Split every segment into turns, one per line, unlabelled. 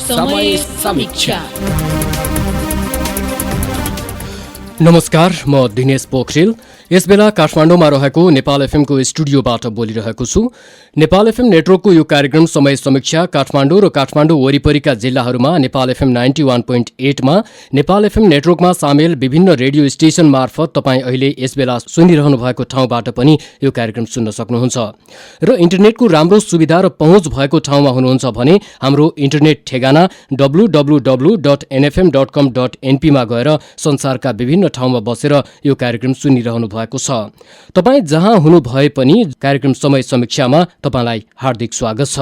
समय समीक्षा।
नमस्कार, म दिनेश पोखरेल। यसबेला काठमाडौँमा रहेको नेपाल एफएमको स्टुडियोबाट बोलिरहेको छु। नेपाल एफएम नेटवर्कको यो कार्यक्रम समय समीक्षा काठमाडौँ र काठमाडौँ वरिपरिका जिल्लाहरूमा नेपाल एफएम 91.8 मा, नेपाल एफएम नेटवर्कमा सामेल विभिन्न रेडियो स्टेशन मार्फत तपाईँ अहिले यसबेला सुनिरहनु भएको ठाउँबाट पनि यो कार्यक्रम सुन्न सक्नुहुन्छ। र इन्टरनेटको राम्रो सुविधा र पहुँच भएको ठाउँमा हुनुहुन्छ भने हाम्रो इन्टरनेट ठेगाना www.nfm.com.np मा गएर संसारका विभिन्न ठाउँमा बसेर यो कार्यक्रम सुनिरहनु भएको छ। तपाईँ जहाँ हुनु भए पनि कार्यक्रम समय समीक्षामा तपाईँलाई हार्दिक स्वागत छ।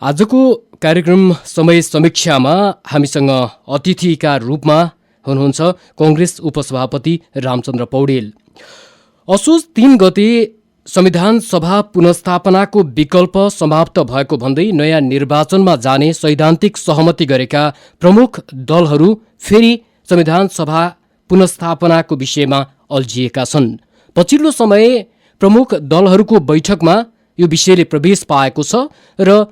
आजको कार्यक्रम समय समीक्षामा हामीसँग अतिथिका रूपमा हुनुहुन्छ कांग्रेस उपसभापति रामचन्द्र पौडेल। असोज 3 गते संविधान सभा पुनर्स्थापनाको विकल्प समाप्त भएको भन्दै नयाँ निर्वाचनमा जाने सैद्धान्तिक सहमति गरेका प्रमुख दलहरू फेरि संविधान सभा पुनर्स्थापनाको विषयमा अल्झिएका छन्। पछिल्लो समय प्रमुख दलहरूको बैठकमा यो विषयले प्रवेश पाएको छ र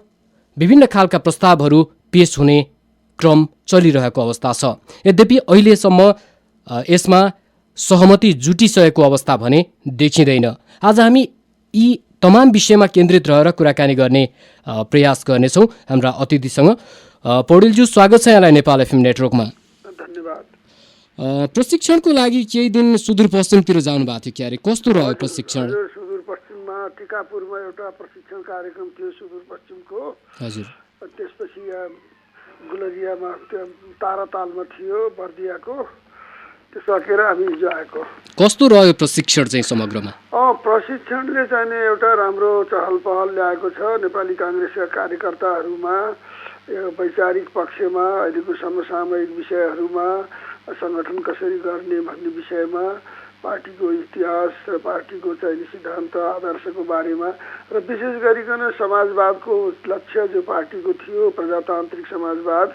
विभिन्न खालका प्रस्तावहरू पेश हुने क्रम चलिरहेको अवस्था छ। यद्यपि अहिलेसम्म यसमा सहमति जुटिसकेको अवस्था भने देखिँदैन। आज हामी यी तमाम विषयमा केन्द्रित रहेर कुराकानी गर्ने प्रयास गर्नेछौँ हाम्रा अतिथिसँग। पौडेलज्यू, स्वागत छ यहाँलाई नेपाल एफएम नेटवर्कमा।
धन्यवाद।
प्रशिक्षणको लागि केही दिन सुदूरपश्चिमतिर जानु भएको थियो क्यारे, कस्तो रह्यो प्रशिक्षण?
सुदूरपश्चिममा टिकापुरमा एउटा प्रशिक्षण कार्यक्रम थियो सुदूरपश्चिमको।
हजुर।
त्यसपछि गुलरियामा तारातालमा थियो बर्दियाको। त्यो सकेर हामी हिजो आएको।
कस्तो रह्यो प्रशिक्षण चाहिँ समग्रमा?
प्रशिक्षणले चाहिँ एउटा राम्रो चहल पहल ल्याएको छ नेपाली काङ्ग्रेसका कार्यकर्ताहरूमा। वैचारिक पक्षमा, अहिलेको समसामयिक विषयहरूमा, सङ्गठन कसरी गर्ने भन्ने विषयमा, पार्टीको इतिहास र पार्टीको चाहिँ सिद्धान्त आदर्शको बारेमा र विशेष गरिकन समाजवादको लक्ष्य जो पार्टीको थियो प्रजातान्त्रिक समाजवाद,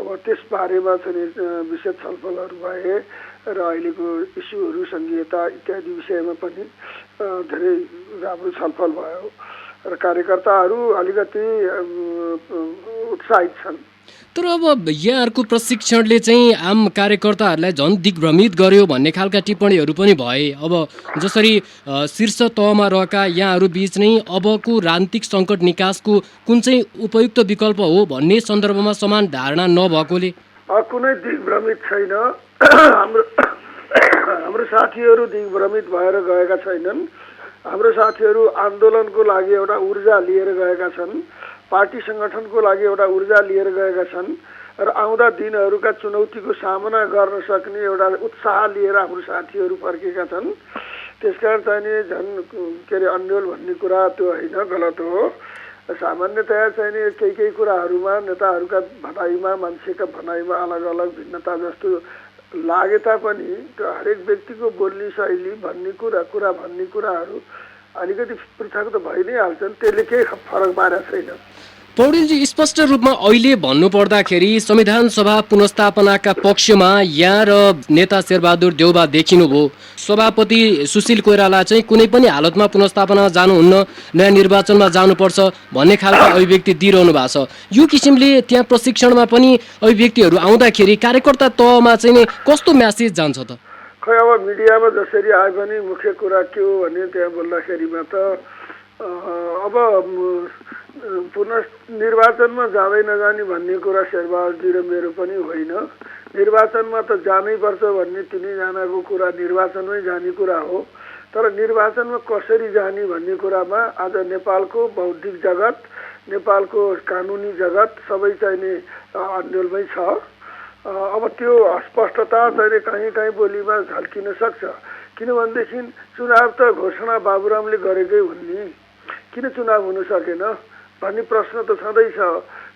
अब त्यस बारेमा चाहिँ विशेष छलफलहरू भए र अहिलेको इस्युहरू सङ्घीयता इत्यादि विषयमा पनि धेरै राम्रो छलफल भयो र कार्यकर्ताहरू अलिकति उत्साहित छन्।
तर अब यहाँहरूको प्रशिक्षणले चाहिँ आम कार्यकर्ताहरूलाई झन् दिग्भ्रमित गर्यो भन्ने खालका टिप्पणीहरू पनि भए। अब जसरी शीर्ष तहमा रहेका यहाँहरू बीच नै अबको राजनीतिक सङ्कट निकासको कुन चाहिँ उपयुक्त विकल्प हो भन्ने सन्दर्भमा समान धारणा नभएकोले
कुनै दिग्भ्रमित छैन। हाम्रो साथीहरू दिग्भ्रमित भएर गएका छैनन्। हाम्रो साथीहरू आन्दोलनको लागि एउटा ऊर्जा लिएर गएका छन्, पार्टी सङ्गठनको लागि एउटा ऊर्जा लिएर गएका छन् र आउँदा दिनहरूका चुनौतीको सामना गर्न सक्ने एउटा उत्साह लिएर हाम्रो साथीहरू फर्केका छन्। त्यसकारण चाहिँ झन् के अरे अन्यल भन्ने कुरा त्यो होइन, गलत हो। सामान्यतया चाहिँ केही कुराहरूमा नेताहरूका भनाइमा, मान्छेका भनाइमा अलग अलग भिन्नता जस्तो लागे तापनि त्यो हरेक व्यक्तिको बोल्ने शैली भन्ने भन्ने कुराहरू अलिकति पृथक त भइ नै हाल्छन्। त्यसले केही फरक पारेको छैन।
पौडेलजी, स्पष्ट रूपमा अहिले भन्नुपर्दाखेरि संविधान सभा पुनर्स्थापनाका पक्षमा यहाँ र नेता शेरबहादुर देउबा देखिनुभयो। सभापति सुशील कोइराला चाहिँ कुनै पनि हालतमा पुनर्स्थापनामा जानुहुन्न, नयाँ निर्वाचनमा जानुपर्छ भन्ने खालको अभिव्यक्ति दिइरहनु भएको छ। यो किसिमले त्यहाँ प्रशिक्षणमा पनि अभिव्यक्तिहरू आउँदाखेरि कार्यकर्ता तहमा चाहिँ कस्तो म्यासेज जान्छ त?
खै अब मिडियामा जसरी आए पनि मुख्य कुरा के हो भने त्यहाँ बोल्दाखेरिमा त अब पुनर्निर्वाचनमा जाँदै नजाने भन्ने कुरा शेरबहादुरजी र मेरो पनि होइन। निर्वाचनमा त जानै पर्छ भन्ने तिनैजनाको कुरा निर्वाचनमै जाने कुरा हो। तर निर्वाचनमा कसरी जाने भन्ने कुरामा आज नेपालको बौद्धिक जगत, नेपालको कानुनी जगत सबै चाहिने अन्यलमै छ। अब त्यो अस्पष्टता चाहिँ कहीँ बोलीमा झल्किन सक्छ। किनभनेदेखि चुनाव त घोषणा बाबुरामले गरेकै हुन् नि, किन चुनाव हुन सकेन भन्ने प्रश्न त छँदैछ।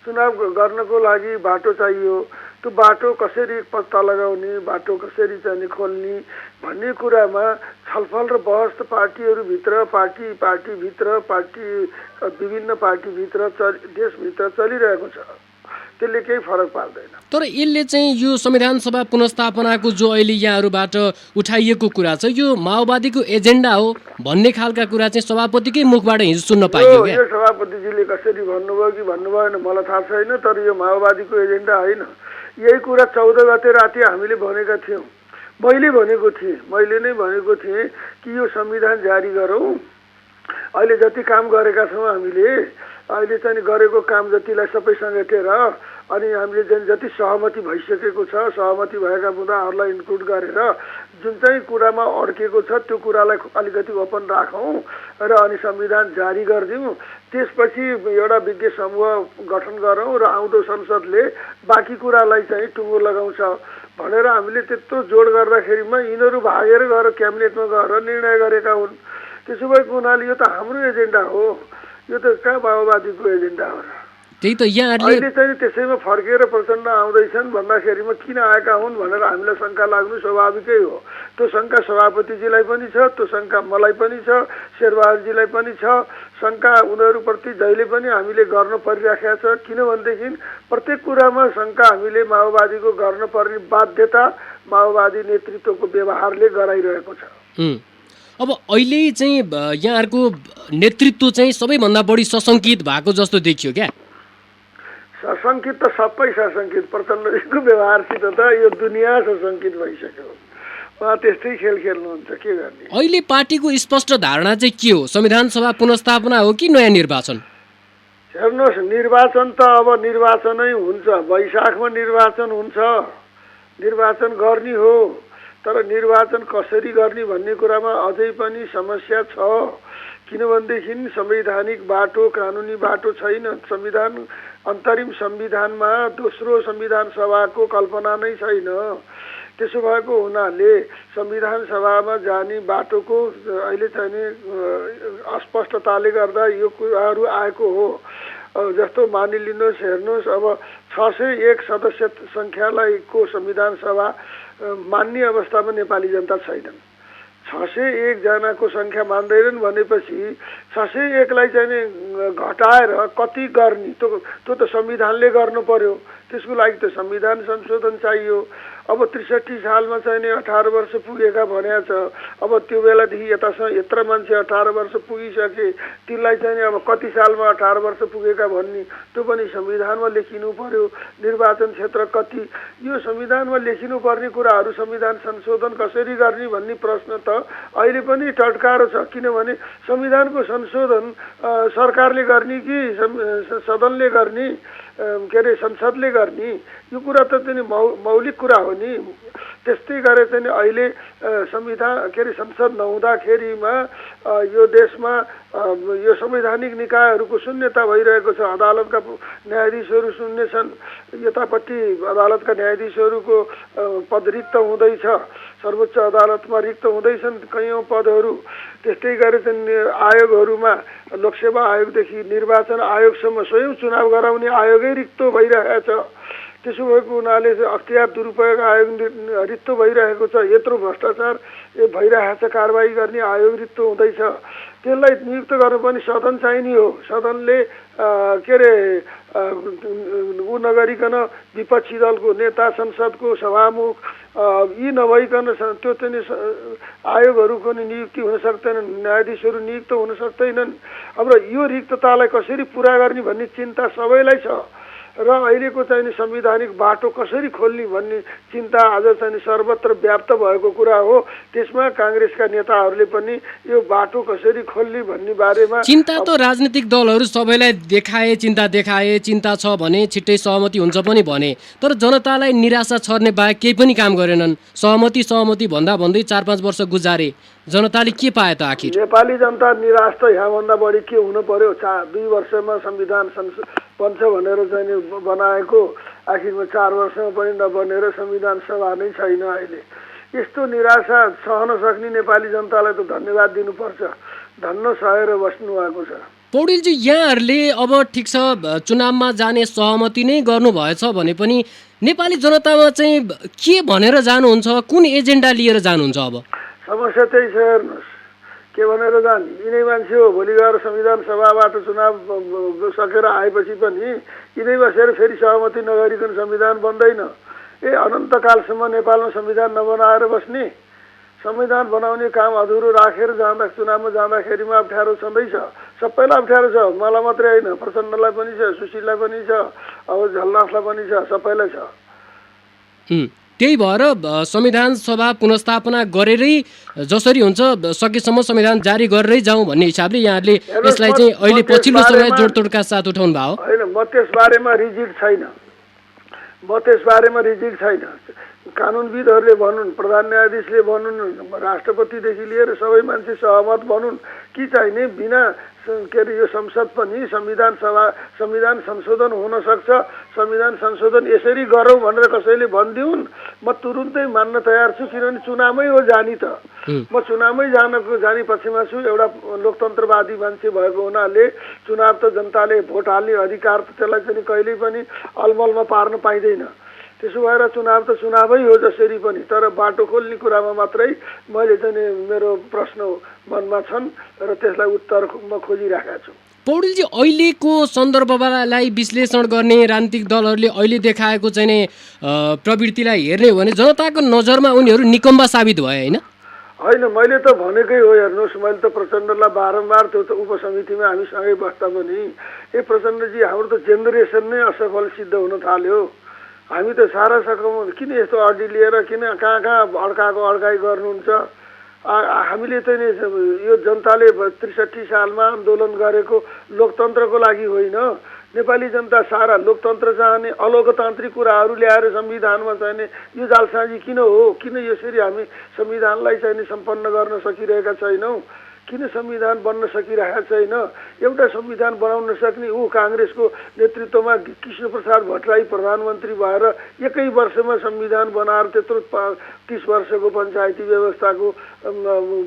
चुनाव गर्नको लागि बाटो चाहियो, त्यो बाटो कसरी पत्ता लगाउने, बाटो कसरी चाहिँ खोल्ने भन्ने कुरामा छलफल र बहस त पार्टीहरूभित्र, पार्टीभित्र, विभिन्न पार्टीभित्र, देशभित्र चलिरहेको छ। त्यसले केही फरक पार्दैन।
तर यसले चाहिँ यो संविधान सभा पुनर्स्थापनाको जो अहिले यहाँहरूबाट उठाइएको कुरा छ यो माओवादीको एजेन्डा हो भन्ने खालका कुरा चाहिँ सभापतिकै मुखबाट हिजो सुन्न पाइयो क्या।
यो सभापतिजीले कसरी भन्नुभयो कि भन्नु भएन मलाई थाहा छैन, तर यो माओवादीको एजेन्डा होइन। यही कुरा 14 गते राति हामीले भनेका थियौँ। मैले नै भनेको थिएँ कि यो संविधान जारी गरौँ। अहिले जति काम गरेका छौँ हामीले, अहिले चाहिँ गरेको काम जतिलाई सबै समेटेर अनि हामीले जति सहमति भइसकेको छ, सहमति भएका मुद्दाहरूलाई इन्क्लुड गरेर जुन चाहिँ कुरामा अड्केको छ त्यो कुरालाई अलिकति ओपन राखौँ र अनि संविधान जारी गरिदिउँ। त्यसपछि एउटा विज्ञ समूह गठन गरौँ र आउँदो संसदले बाँकी कुरालाई चाहिँ टुङ्गो लगाउँछ भनेर हामीले त्यत्रो जोड गर्दाखेरिमा यिनीहरू भागेर गएर क्याबिनेटमा गएर निर्णय गरेका हुन्। त्यसो भएको हुनाले यो त हाम्रो एजेन्डा हो, यो त कहाँ माओवादीको एजेन्डा हो र?
त्यही त यहाँहरूले
अहिले चाहिँ त्यसैमा फर्केर प्रचण्ड आउँदैछन् भन्दाखेरिमा किन आएका हुन् भनेर हामीलाई शङ्का लाग्नु स्वाभाविकै हो। त्यो शङ्का सभापतिजीलाई पनि छ, त्यो शङ्का मलाई पनि छ, शेरबहादुरजीलाई पनि छ। शङ्का उनीहरूप्रति जहिले पनि हामीले गर्न परिराखेका छ, किनभनेदेखि प्रत्येक कुरामा शङ्का हामीले माओवादीको गर्न पर्ने बाध्यता माओवादी नेतृत्वको व्यवहारले गराइरहेको छ।
अब अहिले चाहिँ यहाँहरूको नेतृत्व चाहिँ सबैभन्दा बढी सशङ्कित भएको जस्तो देखियो क्या।
सशङ्कित त सबै सशङ्कित, प्रचण्डजीको व्यवहारसित त यो दुनियाँ सशङ्कित भइसक्यो। उहाँ त्यस्तै खेल खेल्नुहुन्छ, के गर्ने?
अहिले पार्टीको स्पष्ट धारणा चाहिँ के हो? संविधान सभा पुनर्स्थापना हो कि नयाँ निर्वाचन?
हेर्नुहोस्, निर्वाचन त अब निर्वाचनै हुन्छ, वैशाखमा निर्वाचन हुन्छ, निर्वाचन गर्ने हो। तर निर्वाचन कसरी गर्ने भन्ने कुरामा अझै पनि समस्या छ, किनभनेदेखि संवैधानिक बाटो, कानुनी बाटो छैन। संविधान अन्तरिम संविधानमा दोस्रो संविधान सभाको कल्पना नै छैन। त्यसो भएको हुनाले संविधान सभामा जाने बाटोको अहिले चाहिँ अस्पष्टताले गर्दा यो कुराहरू आएको हो। जस्तो मानिलिनुहोस्, हेर्नुहोस्, अब 601 सदस्य सङ्ख्यालाई को संविधान सभा मान्ने अवस्थामा नेपाली जनता छैनन्। 601 जनाको सङ्ख्या मान्दैनन् भनेपछि 601 लाई चाहिँ घटाएर कति गर्ने, त्यो त संविधानले गर्नु पर्यो। त्यसको लागि त संविधान संशोधन चाहियो। अब 63 सालमा चाहिँ 18 वर्ष पुगेका भनेको छ। अब त्यो बेलादेखि यतासम्म यत्र मान्छे 18 वर्ष पुगिसके, तिनलाई चाहिँ अब कति सालमा 18 वर्ष पुगेका भन्ने त्यो पनि संविधानमा लेखिनु पर्यो। निर्वाचन क्षेत्र कति, यो संविधानमा लेखिनु पर्ने कुराहरू संविधान संशोधन कसरी गर्ने भन्ने प्रश्न त अहिले पनि टटकारो छ। किनभने संविधानको संशोधन सरकारले गर्ने कि सदनले गर्ने, के अरे संसदले गर्ने, यो कुरा त चाहिँ मौलिक कुरा हो नि। त्यस्तै गरे चाहिँ अहिले संविधान के अरे संसद नहुँदाखेरिमा यो देशमा यो संवैधानिक निकायहरूको शून्यता भइरहेको छ। अदालतका न्यायाधीशहरू शून्य छन्, यतापट्टि अदालतका न्यायाधीशहरूको पद रिक्त हुँदैछ, सर्वोच्च अदालतमा रिक्त हुँदैछन् कैयौँ पदहरू। त्यस्तै गरी चाहिँ आयोगहरूमा लोकसेवा आयोगदेखि निर्वाचन आयोगसम्म स्वयं चुनाव गराउने आयोगै रिक्त भइरहेछ। त्यसो भएको हुनाले अख्तियार दुरुपयोग आयोग रिक्त भइरहेको छ। यत्रो भ्रष्टाचार भइरहेछ, कारबाही गर्ने आयोग रिक्त हुँदैछ। त्यसलाई नियुक्त गर्नु पनि सदन चाहिने हो। सदनले के अरे ऊ नगरिकन विपक्षी दलको नेता, संसदको सभामुख यी नभइकन त्यो चाहिँ आयोगहरूको नि नियुक्ति हुन सक्दैनन्, न्यायाधीशहरू नियुक्त हुन सक्दैनन्। अब यो रिक्ततालाई कसरी पुरा गर्ने भन्ने चिन्ता सबैलाई छ र अहिलेको चाहिँ संवैधानिक बाटो कसरी खोल्ने भन्ने चिन्ता आज चाहिँ सर्वत्र व्याप्त भएको कुरा हो। त्यसमा काङ्ग्रेसका नेताहरूले पनि यो बाटो कसरी खोल्ने भन्ने बारेमा
चिन्ता त राजनीतिक दलहरू सबैलाई चिन्ता छ भने छिट्टै सहमति हुन्छ पनि भने, तर जनतालाई निराशा छर्ने बाहेक केही पनि काम गरेनन्। सहमति भन्दै 4-5 वर्ष गुजारे, जनताले के पाए त आखिर?
नेपाली जनता निराश त यहाँभन्दा बढी के हुनु पर्यो? 2 वर्षमा संविधान बन्छ भनेर चाहिँ बनाएको, आखिरमा 4 वर्षमा पनि नबनेर संविधान सभा नै छैन। अहिले यस्तो निराशा सहन सक्ने नेपाली जनतालाई त धन्यवाद दिनुपर्छ, धन्न सहेर बस्नु भएको छ।
पौडेलजी, यहाँहरूले अब ठिक छ चुनावमा जाने सहमति नै गर्नुभएछ भने पनि नेपाली जनतामा चाहिँ के भनेर जानुहुन्छ, कुन एजेन्डा लिएर जानुहुन्छ? अब
समस्या चाहिँ छ, हेर्नुहोस्, के भनेर जाने? यिनै मान्छे हो भोलि गएर संविधान सभाबाट चुनाव सकेर आएपछि पनि यिनै बसेर फेरि सहमति नगरिकन संविधान बन्दैन। अनन्तकालसम्म नेपालमा संविधान नबनाएर बस्ने? संविधान बनाउने काम अधुरो राखेर जाँदा चुनावमा जाँदाखेरिमा अप्ठ्यारो छँदैछ। सबैलाई अप्ठ्यारो छ, मलाई मात्रै होइन, प्रचण्डलाई पनि छ, सुशीललाई पनि छ, अब झलनाथलाई पनि छ, सबैलाई छ।
त्यही भएर संविधान सभा पुनर्स्थापना गरेरै जसरी हुन्छ सकेसम्म संविधान जारी गरेरै जाउँ भन्ने हिसाबले यहाँले यसलाई चाहिँ अहिले पछिल्लो समय जोडतोडका साथ उठाउनु भयो।
होइन, म त्यसबारेमा रिजिड छैन। कानुनविदहरूले भनुन्, प्रधान न्यायाधीशले भनुन्, राष्ट्रपतिदेखि लिएर सबै मान्छे सहमत भनुन् कि चाहिने बिना के अरे यो संसद पनि संविधान संशोधन हुन सक्छ, संविधान संशोधन यसरी गरौँ भनेर कसैले भनिदिउन्, म तुरुन्तै मान्न तयार छु। किनभने चुनावमै हो जानी त, म चुनावमै जाने पक्षमा छु। एउटा लोकतन्त्रवादी मान्छे भएको हुनाले चुनाव त जनताले भोट हाल्ने अधिकार त त्यसलाई चाहिँ कहिल्यै पनि अलमलमा पार्न पाइँदैन। त्यसो भएर चुनाव त चुनावै हो जसरी पनि, तर बाटो खोल्ने कुरामा मात्रै मैले चाहिँ मेरो प्रश्न मनमा छन् र त्यसलाई उत्तर म खोजिरहेका छु।
पौडेलजी, अहिलेको सन्दर्भलाई विश्लेषण गर्ने राजनीतिक दलहरूले अहिले देखाएको चाहिँ प्रवृत्तिलाई हेर्ने हो भने जनताको नजरमा उनीहरू निकम्बा साबित भए होइन?
होइन, मैले त भनेकै हो। हेर्नुहोस्, मैले त प्रचण्डलाई बारम्बार त्यो त उपसमितिमा हामी सँगै बस्दा पनि प्रचण्डजी हाम्रो त जेनेरेसन नै असफल सिद्ध हुन थाल्यो। हामी त सारा सकौँ, किन यस्तो अड्डी लिएर किन कहाँ अड्काइ गर्नुहुन्छ? हामीले त नि यो जनताले 63 सालमा आन्दोलन गरेको लोकतन्त्रको लागि होइन। नेपाली जनता सारा लोकतन्त्र चाहने, अलोकतान्त्रिक कुराहरू ल्याएर संविधानमा चाहिने यो जालसाजी किन हो? किन यसरी हामी संविधानलाई चाहिँ सम्पन्न गर्न सकिरहेका छैनौँ? किन संविधान बन्न सकिरहेको छैन? एउटा संविधान बनाउन सक्ने काङ्ग्रेसको नेतृत्वमा कृष्णप्रसाद भट्टराई प्रधानमन्त्री भएर एकै वर्षमा संविधान बनाएर त्यत्रो 30 वर्षको पञ्चायती व्यवस्थाको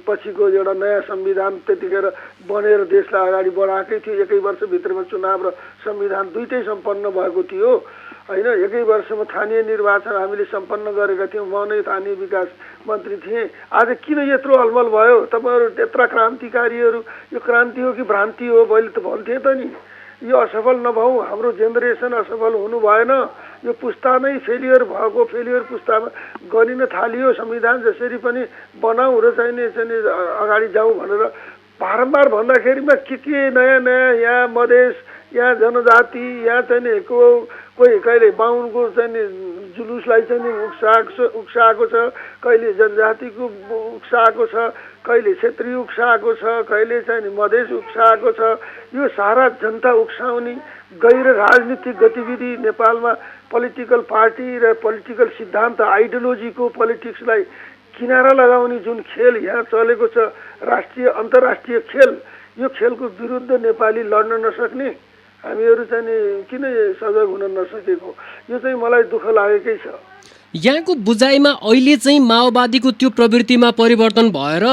पछिको एउटा नयाँ संविधान त्यतिखेर बनेर देशलाई अगाडि बढाएकै थियो। एकै वर्षभित्रमा चुनाव र संविधान दुइटै सम्पन्न भएको थियो होइन। एकै वर्षमा स्थानीय निर्वाचन हामीले सम्पन्न गरेका थियौँ। म नै स्थानीय विकास मन्त्री थिएँ। आज किन यत्रो अलमल भयो? तपाईँहरू त्यत्रा क्रान्तिकारीहरू, यो क्रान्ति हो कि भ्रान्ति हो? मैले त भन्थे त नि, यो असफल नभऊ, हाम्रो जेनेरेसन असफल हुनु भएन। यो पुस्ता नै फेलियर भएको, फेलियर पुस्तामा गरिन थालियो। संविधान जसरी पनि बनाऊ र चाहिँ अगाडि जाउँ भनेर बारम्बार भन्दाखेरिमा के नयाँ यहाँ मधेस, यहाँ जनजाति, यहाँ चाहिँ कोही कहिले बाहुनको चाहिँ जुलुसलाई चाहिँ उक्साएको छ, कहिले जनजातिको उक्साएको छ, कहिले क्षेत्रीय उक्साएको छ, कहिले चाहिँ मधेस उक्साएको छ। यो सारा जनता उक्साउने गैर राजनीतिक गतिविधि नेपालमा पोलिटिकल पार्टी र पोलिटिकल सिद्धान्त आइडियोलोजीको पोलिटिक्सलाई किनारा लगाउने जुन खेल यहाँ चलेको छ, राष्ट्रिय अन्तर्राष्ट्रिय खेल, यो खेलको विरुद्ध नेपाली लड्न नसक्ने, हामीहरू चाहिँ किन सजग हुन नसकेको, यो चाहिँ मलाई दुःख लागेकै छ।
यहाँको बुझाइमा अहिले चाहिँ माओवादीको त्यो प्रवृत्तिमा परिवर्तन भएर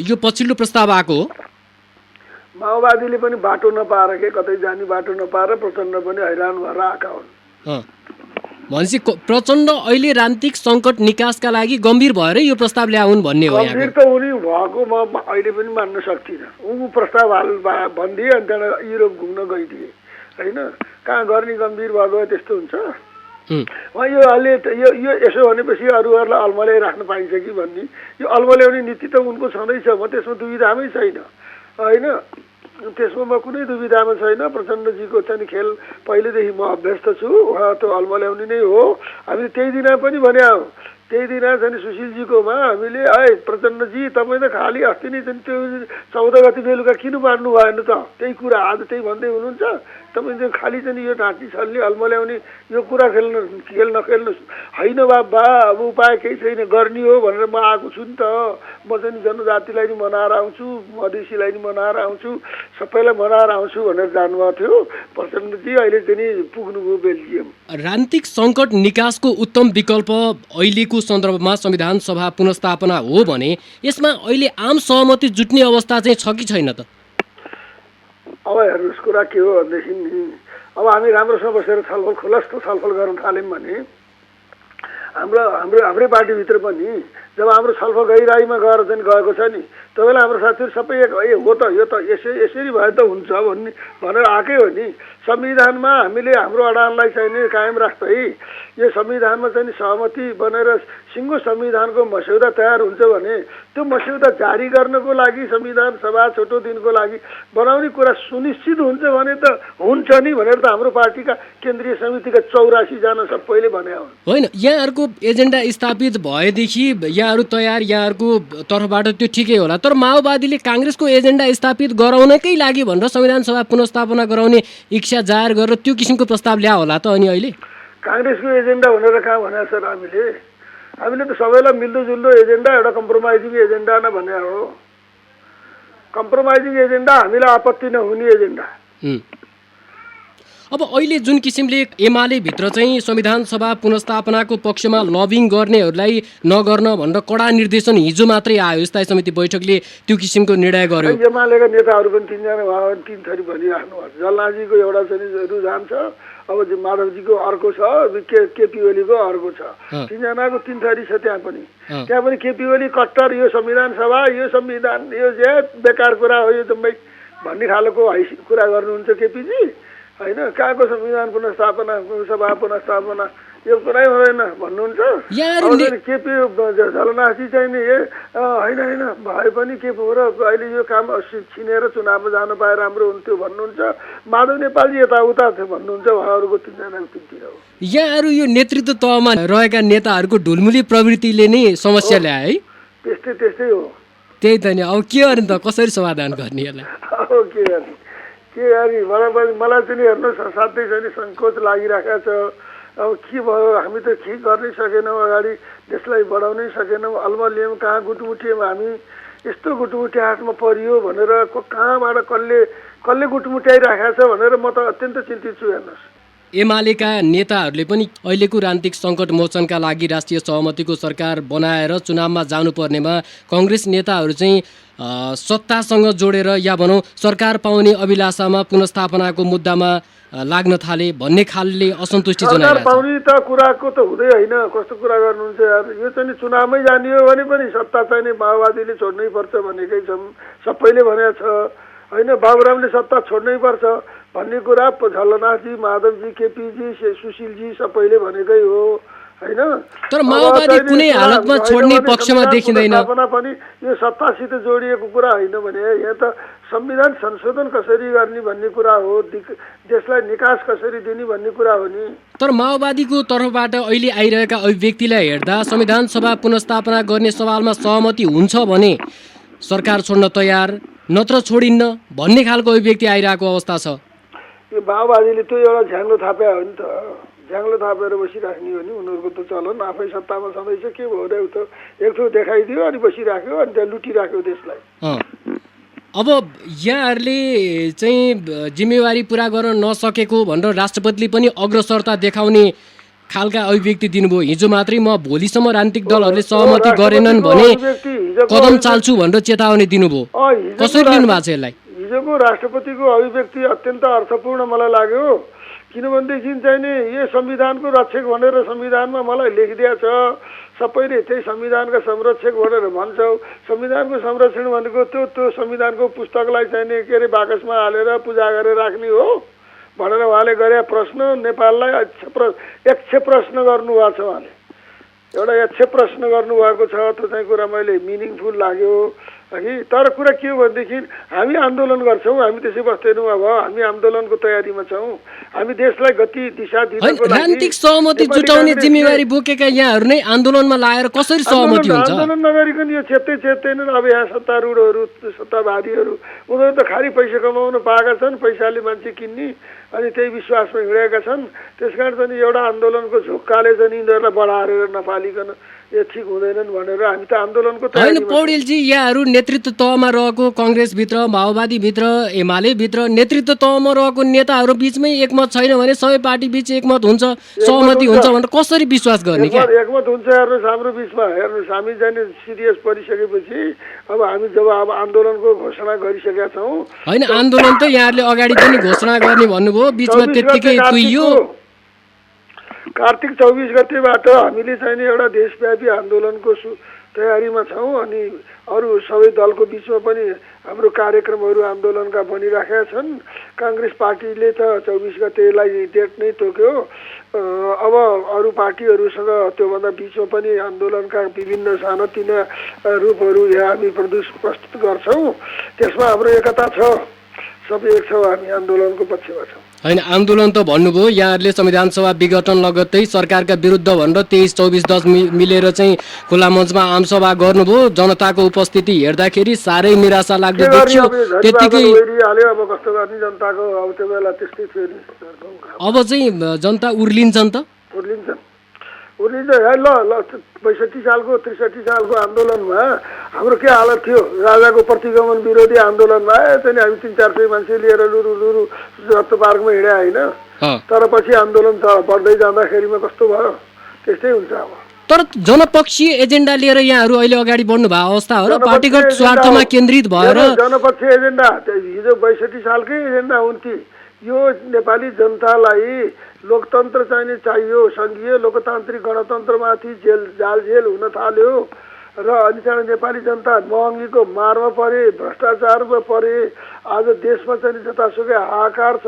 यो पछिल्लो प्रस्ताव आएको हो?
माओवादीले पनि बाटो नपाएर के कतै जाने बाटो नपाएर प्रचण्ड पनि हैरान भएर आएका हुन्।
भनेपछि प्रचण्ड अहिले राजनीतिक सङ्कट निकासका लागि गम्भीर भएरै यो प्रस्ताव ल्याउन् भन्ने हो?
गम्भीर त उनी भएको म अहिले पनि मान्न सक्दिनँ। ऊ प्रस्ताव भनिदिए अनि त्यहाँबाट युरोप घुम्न गइदिए होइन। कहाँ गर्ने गम्भीर भएको त्यस्तो हुन्छ? यो अहिले यो यसो भनेपछि अरूहरूलाई अल्मल्याइ राख्न पाइन्छ कि भन्ने, यो अल्मल्याउने नीति त उनको छँदैछ। म त्यसमा दुविधामै छैन होइन, त्यसमा म कुनै दुविधामा छैन। प्रचण्डजीको चाहिँ खेल पहिलेदेखि म अभ्यस्त छु। उहाँ त अल्मल्याउने नै हो। हामीले त्यही दिन पनि भने हौ, त्यही दिन चाहिँ सुशीलजीकोमा हामीले प्रचण्डजी तपाईँ त खालि अस्ति नै चाहिँ त्यो 14 गति बेलुका किन मान्नु भएन त? त्यही कुरा आज त्यही भन्दै हुनुहुन्छ तपाईँ चाहिँ खालि चाहिँ यो ढाँटी छल्ने अल्मल्याउने यो कुरा खेल नखेल्नु होइन बाबा। अब उपाय केही छैन, गर्ने हो भनेर म आएको छु नि त। म चाहिँ जनजातिलाई नि मनाएर आउँछु, मधेसीलाई नि मनाएर आउँछु, सबैलाई मनाएर आउँछु भनेर जानुभएको थियो प्रचण्डजी। अहिले चाहिँ पुग्नुभयो बेल्जियम।
राजनीतिक सङ्कट निकासको उत्तम विकल्प अहिलेको सन्दर्भमा संविधान सभा पुनर्स्थापना हो भने यसमा अहिले आम सहमति जुट्ने अवस्था चाहिँ छ कि छैन त?
अब हेर्नुहोस्, कुरा के हो भनेदेखि नि, अब हामी राम्रोसँग बसेर खुलस्त छलफल गर्न थाल्यौँ भने हाम्रै पार्टीभित्र पनि जब हाम्रो छलफल गहिराईमा गएर चाहिँ गएको छ नि त्यसबेला हाम्रो साथीहरू सबै ए हो त यो त यसरी भए त हुन्छ भनेर आएकै हो नि। संविधानमा हामीले हाम्रो अडानलाई चाहिँ नि कायम राख्दै यो संविधानमा चाहिँ सहमति बनेर सिङ्गो संविधानको मस्यौदा तयार हुन्छ भने त्यो मस्यौदा जारी गर्नको लागि संविधान सभा छोटो दिनको लागि बनाउने कुरा सुनिश्चित हुन्छ भने त हुन्छ नि भनेर त हाम्रो पार्टीका केन्द्रीय समितिका 84 जना सबैले भने हुन्।
होइन, यहाँहरूको एजेन्डा स्थापित भएदेखि यहाँहरू तयार, यहाँहरूको तर्फबाट त्यो ठिकै होला, तर माओवादीले काङ्ग्रेसको एजेन्डा स्थापित गराउनकै लागि भनेर संविधान सभा पुनर्स्थापना गराउने इच्छा जाहेर गरेर त्यो किसिमको प्रस्ताव ल्यायो होला त। अनि अहिले
काङ्ग्रेसको एजेन्डा भनेर कहाँ भने सर हामीले त सबैलाई मिल्दोजुल्दो एजेन्डा एउटा कम्प्रोमाइजिङ एजेन्डा न भने हो। कम्प्रोमाइजिङ एजेन्डा हामीलाई आपत्ति नहुने एजेन्डा।
अब अहिले जुन किसिमले एमाले भित्र चाहिँ संविधान सभा पुनर्स्थापनाको पक्षमा लबिङ गर्नेहरूलाई नगर्न भनेर कडा निर्देशन हिजो मात्रै आयो, स्थायी समिति बैठकले त्यो किसिमको निर्णय गर्यो।
एमालेका नेताहरू पनि 3 जना उहाँ 3 थरी भनिराख्नु भएको छ। जलनाजीको एउटा चाहिँ रुझान छ, अब माधवजीको अर्को छ, केपी ओलीको अर्को छ। 3 जनाको 3 थरी छ। त्यहाँ पनि केपी ओली कट्टर यो संविधान सभा यो संविधान यो जे बेकार कुरा हो यो जम्मै भन्ने खालको कुरा गर्नुहुन्छ केपीजी। होइन, कहाँको संविधान पुनर्स्थापना सभा पुनर्स्थापना यो कुरै हुँदैन भन्नुहुन्छ। केपी झलनाथजी चाहिँ नि होइन भए पनि के पो र अहिले यो काम छिनेर चुनावमा जानु पाए राम्रो हुन्थ्यो भन्नुहुन्छ। माधव नेपालजी यताउता भन्नुहुन्छ। उहाँहरूको 3 जनाको 3 हो।
यहाँहरू यो नेतृत्व तहमा रहेका नेताहरूको ढुलमुली प्रवृत्तिले नै समस्या ल्याए है।
त्यस्तै हो।
त्यही त नि, अब के गर्ने त, कसरी समाधान गर्ने यसलाई?
अब के गरी मलाई चाहिँ हेर्नुहोस् साथै चाहिँ सङ्कोच लागिरहेको छ। अब के भयो, हामी त के गर्नै सकेनौँ, अगाडि देशलाई बढाउनै सकेनौँ। अल्मलियम कहाँ गुटमुटियौँ हामी, यस्तो गुटमुटियाटमा परियो भनेर कहाँबाट कसले गुटमुट्याइराखेको छ भनेर म त अत्यन्त चिन्तित छु। हेर्नुहोस्,
एमालेका नेताहरूले पनि अहिलेको राजनीतिक सङ्कट मोचनका लागि राष्ट्रिय सहमतिको सरकार बनाएर चुनावमा जानुपर्नेमा काङ्ग्रेस नेताहरू चाहिँ सत्तासँग जोडेर या भनौँ सरकार पाउने अभिलाषामा पुनर्स्थापनाको मुद्दामा लाग्न थाले भन्ने खालले असन्तुष्टि जनाइरहेको छ।
सरकार पाउने त कुराको त हुँदै होइन। कस्तो कुरा गर्नुहुन्छ यार। यो चाहिँ चुनावमै जाने हो भने पनि सत्ता चाहिँ माओवादीले छोड्नै पर्छ भनेकै छौँ, सबैले भनेको छ। होइन, बाबुरामले सत्ता छोड्नै पर्छ भन्ने कुरा झलनाथजी, माधवजी, केपीजी, सुशीलजी सबैले भनेकै हो। होइन,
तर माओवादी कुनै हालतमा छोड्ने पक्षमा देखिँदैन।
पनि यो सत्तासित जोडिएको कुरा होइन भने यहाँ त संविधान संशोधन कसरी गर्ने भन्ने कुरा हो, देशलाई निकास कसरी दिने भन्ने कुरा हो नि।
तर माओवादीको तर्फबाट अहिले आइरहेका अभिव्यक्तिलाई हेर्दा संविधान सभा पुनर्स्थापना गर्ने सवालमा सहमति हुन्छ भने सरकार छोड्न तयार, नत्र छोडिन्न भन्ने खालको अभिव्यक्ति आइरहेको अवस्था छ।
यो माओवादीले त्यो एउटा झ्याङ्लो थापे हो नि त। झ्याङ्लो थापेर बसिराख्ने हो नि उनीहरूको त चलन। आफै सत्तामा छँदैछ, के भयो र त एक थो देखाइदियो अनि बसिराख्यो अनि त्यहाँ लुटिराख्यो देशलाई।
अब यहाँहरूले चाहिँ जिम्मेवारी पुरा गर्न नसकेको भनेर राष्ट्रपतिले पनि अग्रसरता देखाउने खालका अभिव्यक्ति दिनुभयो। हिजो मात्रै म भोलिसम्म राजनीतिक दलहरूले सहमति गरेनन् भने कदम चाल्छु भनेर चेतावनी दिनुभयो। कसरी लिनु भएको छ यसलाई?
हिजोको राष्ट्रपतिको अभिव्यक्ति अत्यन्त अर्थपूर्ण मलाई लाग्यो। किनभनेदेखि चाहिँ नि यो संविधानको रक्षक भनेर संविधानमा मलाई लेखिदिएको छ। सबैले त्यही संविधानका संरक्षक भनेर भन्छौँ। संविधानको संरक्षण भनेको त्यो संविधानको पुस्तकलाई चाहिँ नि के अरे बाकसमा हालेर पूजा गरेर राख्ने हो भनेर उहाँले गरे प्रश्न नेपाललाई यक्ष प्रश्न गर्नुभएको छ। उहाँले एउटा यक्ष प्रश्न गर्नुभएको छ। त्यो चाहिँ कुरा मैले मिनिङफुल लाग्यो कि। तर कुरा के हो भनेदेखि हामी आन्दोलन गर्छौँ, हामी त्यसै बस्दैनौँ। अब हामी आन्दोलनको तयारीमा छौँ। हामी देशलाई गति दिशा दिनको लागि
राजनीतिक सहमति जुटाउने जिम्मेवारी बोकेका यहाँहरू नै आन्दोलनमा लागेर कसरी सहमति हुन्छ?
आन्दोलन नगरिकन यो छेप्दैनन्। अब यहाँ सत्तारूढहरू, सत्तावादीहरू उनीहरू त खालि पैसा कमाउन पाएका छन्, पैसाले मान्छे किन्ने अनि त्यही विश्वासमा हिँडेका छन्। त्यसकारण चाहिँ एउटा आन्दोलनको झुक्काले चाहिँ यिनीहरूलाई बढाएर नपालिकन यो ठिक हुँदैनन् भनेर हामी त आन्दोलनको
होइन। पौडेलजी, यहाँहरू नेतृत्व तहमा रहेको काङ्ग्रेसभित्र, माओवादीभित्र, एमालेभित्र नेतृत्व तहमा रहेको नेताहरू बिचमै एकमत छैन भने सबै पार्टी बिच एकमत हुन्छ, सहमति हुन्छ भनेर कसरी विश्वास गर्ने?
एकमत हुन्छ। हेर्नुहोस्, हाम्रो बिचमा हेर्नुहोस्, हामी जाने सिरियस परिसकेपछि अब हामी जब अब आन्दोलनको घोषणा गरिसकेका छौँ।
होइन, आन्दोलन त यहाँहरूले अगाडि पनि घोषणा गर्ने भन्नुभयो, बिचमा त्यत्तिकै तुइयो।
कार्तिक 24 गतेबाट हामीले चाहिँ नि एउटा देशव्यापी आन्दोलनको तयारीमा छौँ। अनि अरू सबै दलको बिचमा पनि हाम्रो कार्यक्रमहरू आन्दोलनका बनिराखेका छन्। काङ्ग्रेस पार्टीले त 24 गतेलाई डेट नै तोक्यो। अब अरू पार्टीहरूसँग त्योभन्दा बिचमा पनि आन्दोलनका विभिन्न सानातिना रूपहरू यहाँ हामी प्रस्तुत गर्छौँ। त्यसमा हाम्रो एकता छ, सबै एक छौँ, हामी आन्दोलनको पक्षमा छौँ।
होइन, आन्दोलन त भन्नुभयो, यहाँहरूले संविधान सभा विघटन लगत्तै सरकारका विरुद्ध भनेर 23-24-10 मिलेर चाहिँ खुला मञ्चमा आमसभा गर्नुभयो। जनताको उपस्थिति हेर्दाखेरि साह्रै निराशा लाग्दो देखियो। त्यतिकै
अब कस्तो गर्ने जनताको, अब त्यो बेला त्यस्तै थियो नि।
अब चाहिँ जनता उर्लिन्छन् त,
उर्लिन्छ ल 65 सालको 63 सालको आन्दोलनमा हाम्रो के हालत थियो। राजाको प्रतिगमन विरोधी आन्दोलनमा चाहिँ हामी 300-400 मान्छे लिएर लुरु जस्तो पार्कमा हिँडे होइन। तर पछि आन्दोलन बढ्दै जाँदाखेरिमा कस्तो भयो, त्यस्तै हुन्छ। अब
तर जनपक्षीय एजेन्डा लिएर यहाँहरू अहिले अगाडि बढ्नु भएको अवस्था हो र पार्टीगत स्वार्थमा केन्द्रित भएर
जनपक्षीय एजेन्डा हिजो 62 सालकै एजेन्डा हुन्थे। यो नेपाली जनतालाई लोकतन्त्र चाहियो, सङ्घीय लोकतान्त्रिक गणतन्त्रमाथि जालझेल हुन थाल्यो र अनि चाहिँ नेपाली जनता महँगीको मारमा परे, भ्रष्टाचारमा परे। आज देशमा चाहिँ जतासुकै हाहाकार छ।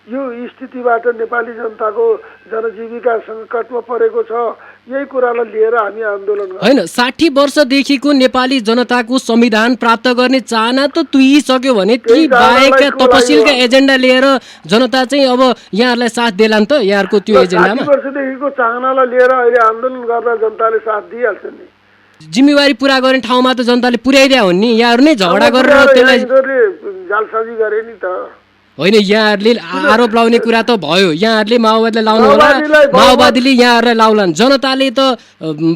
यो स्थितिबाट नेपाली जनताको जनजीविका सङ्कटमा परेको छ। यही कुरालाई लिएर हामी आन्दोलन गर्छौँ।
होइन, 60 वर्षदेखिको नेपाली जनताको संविधान प्राप्त गर्ने चाहना त तुइसक्यो भने ती बाहेकका तपसिलका एजेन्डा लिएर जनता चाहिँ अब यहाँहरूलाई साथ देलान् त यहाँहरूको त्यो एजेन्डामा?
60 वर्षदेखिको चाहनालाई लिएर अहिले आन्दोलन गर्दा जनताले साथ दिइहाल्छ नि।
जिम्मेवारी पुरा गर्ने ठाउँमा त जनताले पुर्याइदिया हुन् नि। यहाँहरू नै झगडा गरेर त्यसलाई
जालसाजी गरे नि त।
होइन, यहाँहरूले आरोप लाउने कुरा त भयो, यहाँहरूले माओवादीलाई लाउनु होला, माओवादीले यहाँहरूलाई लाउलान्। जनताले त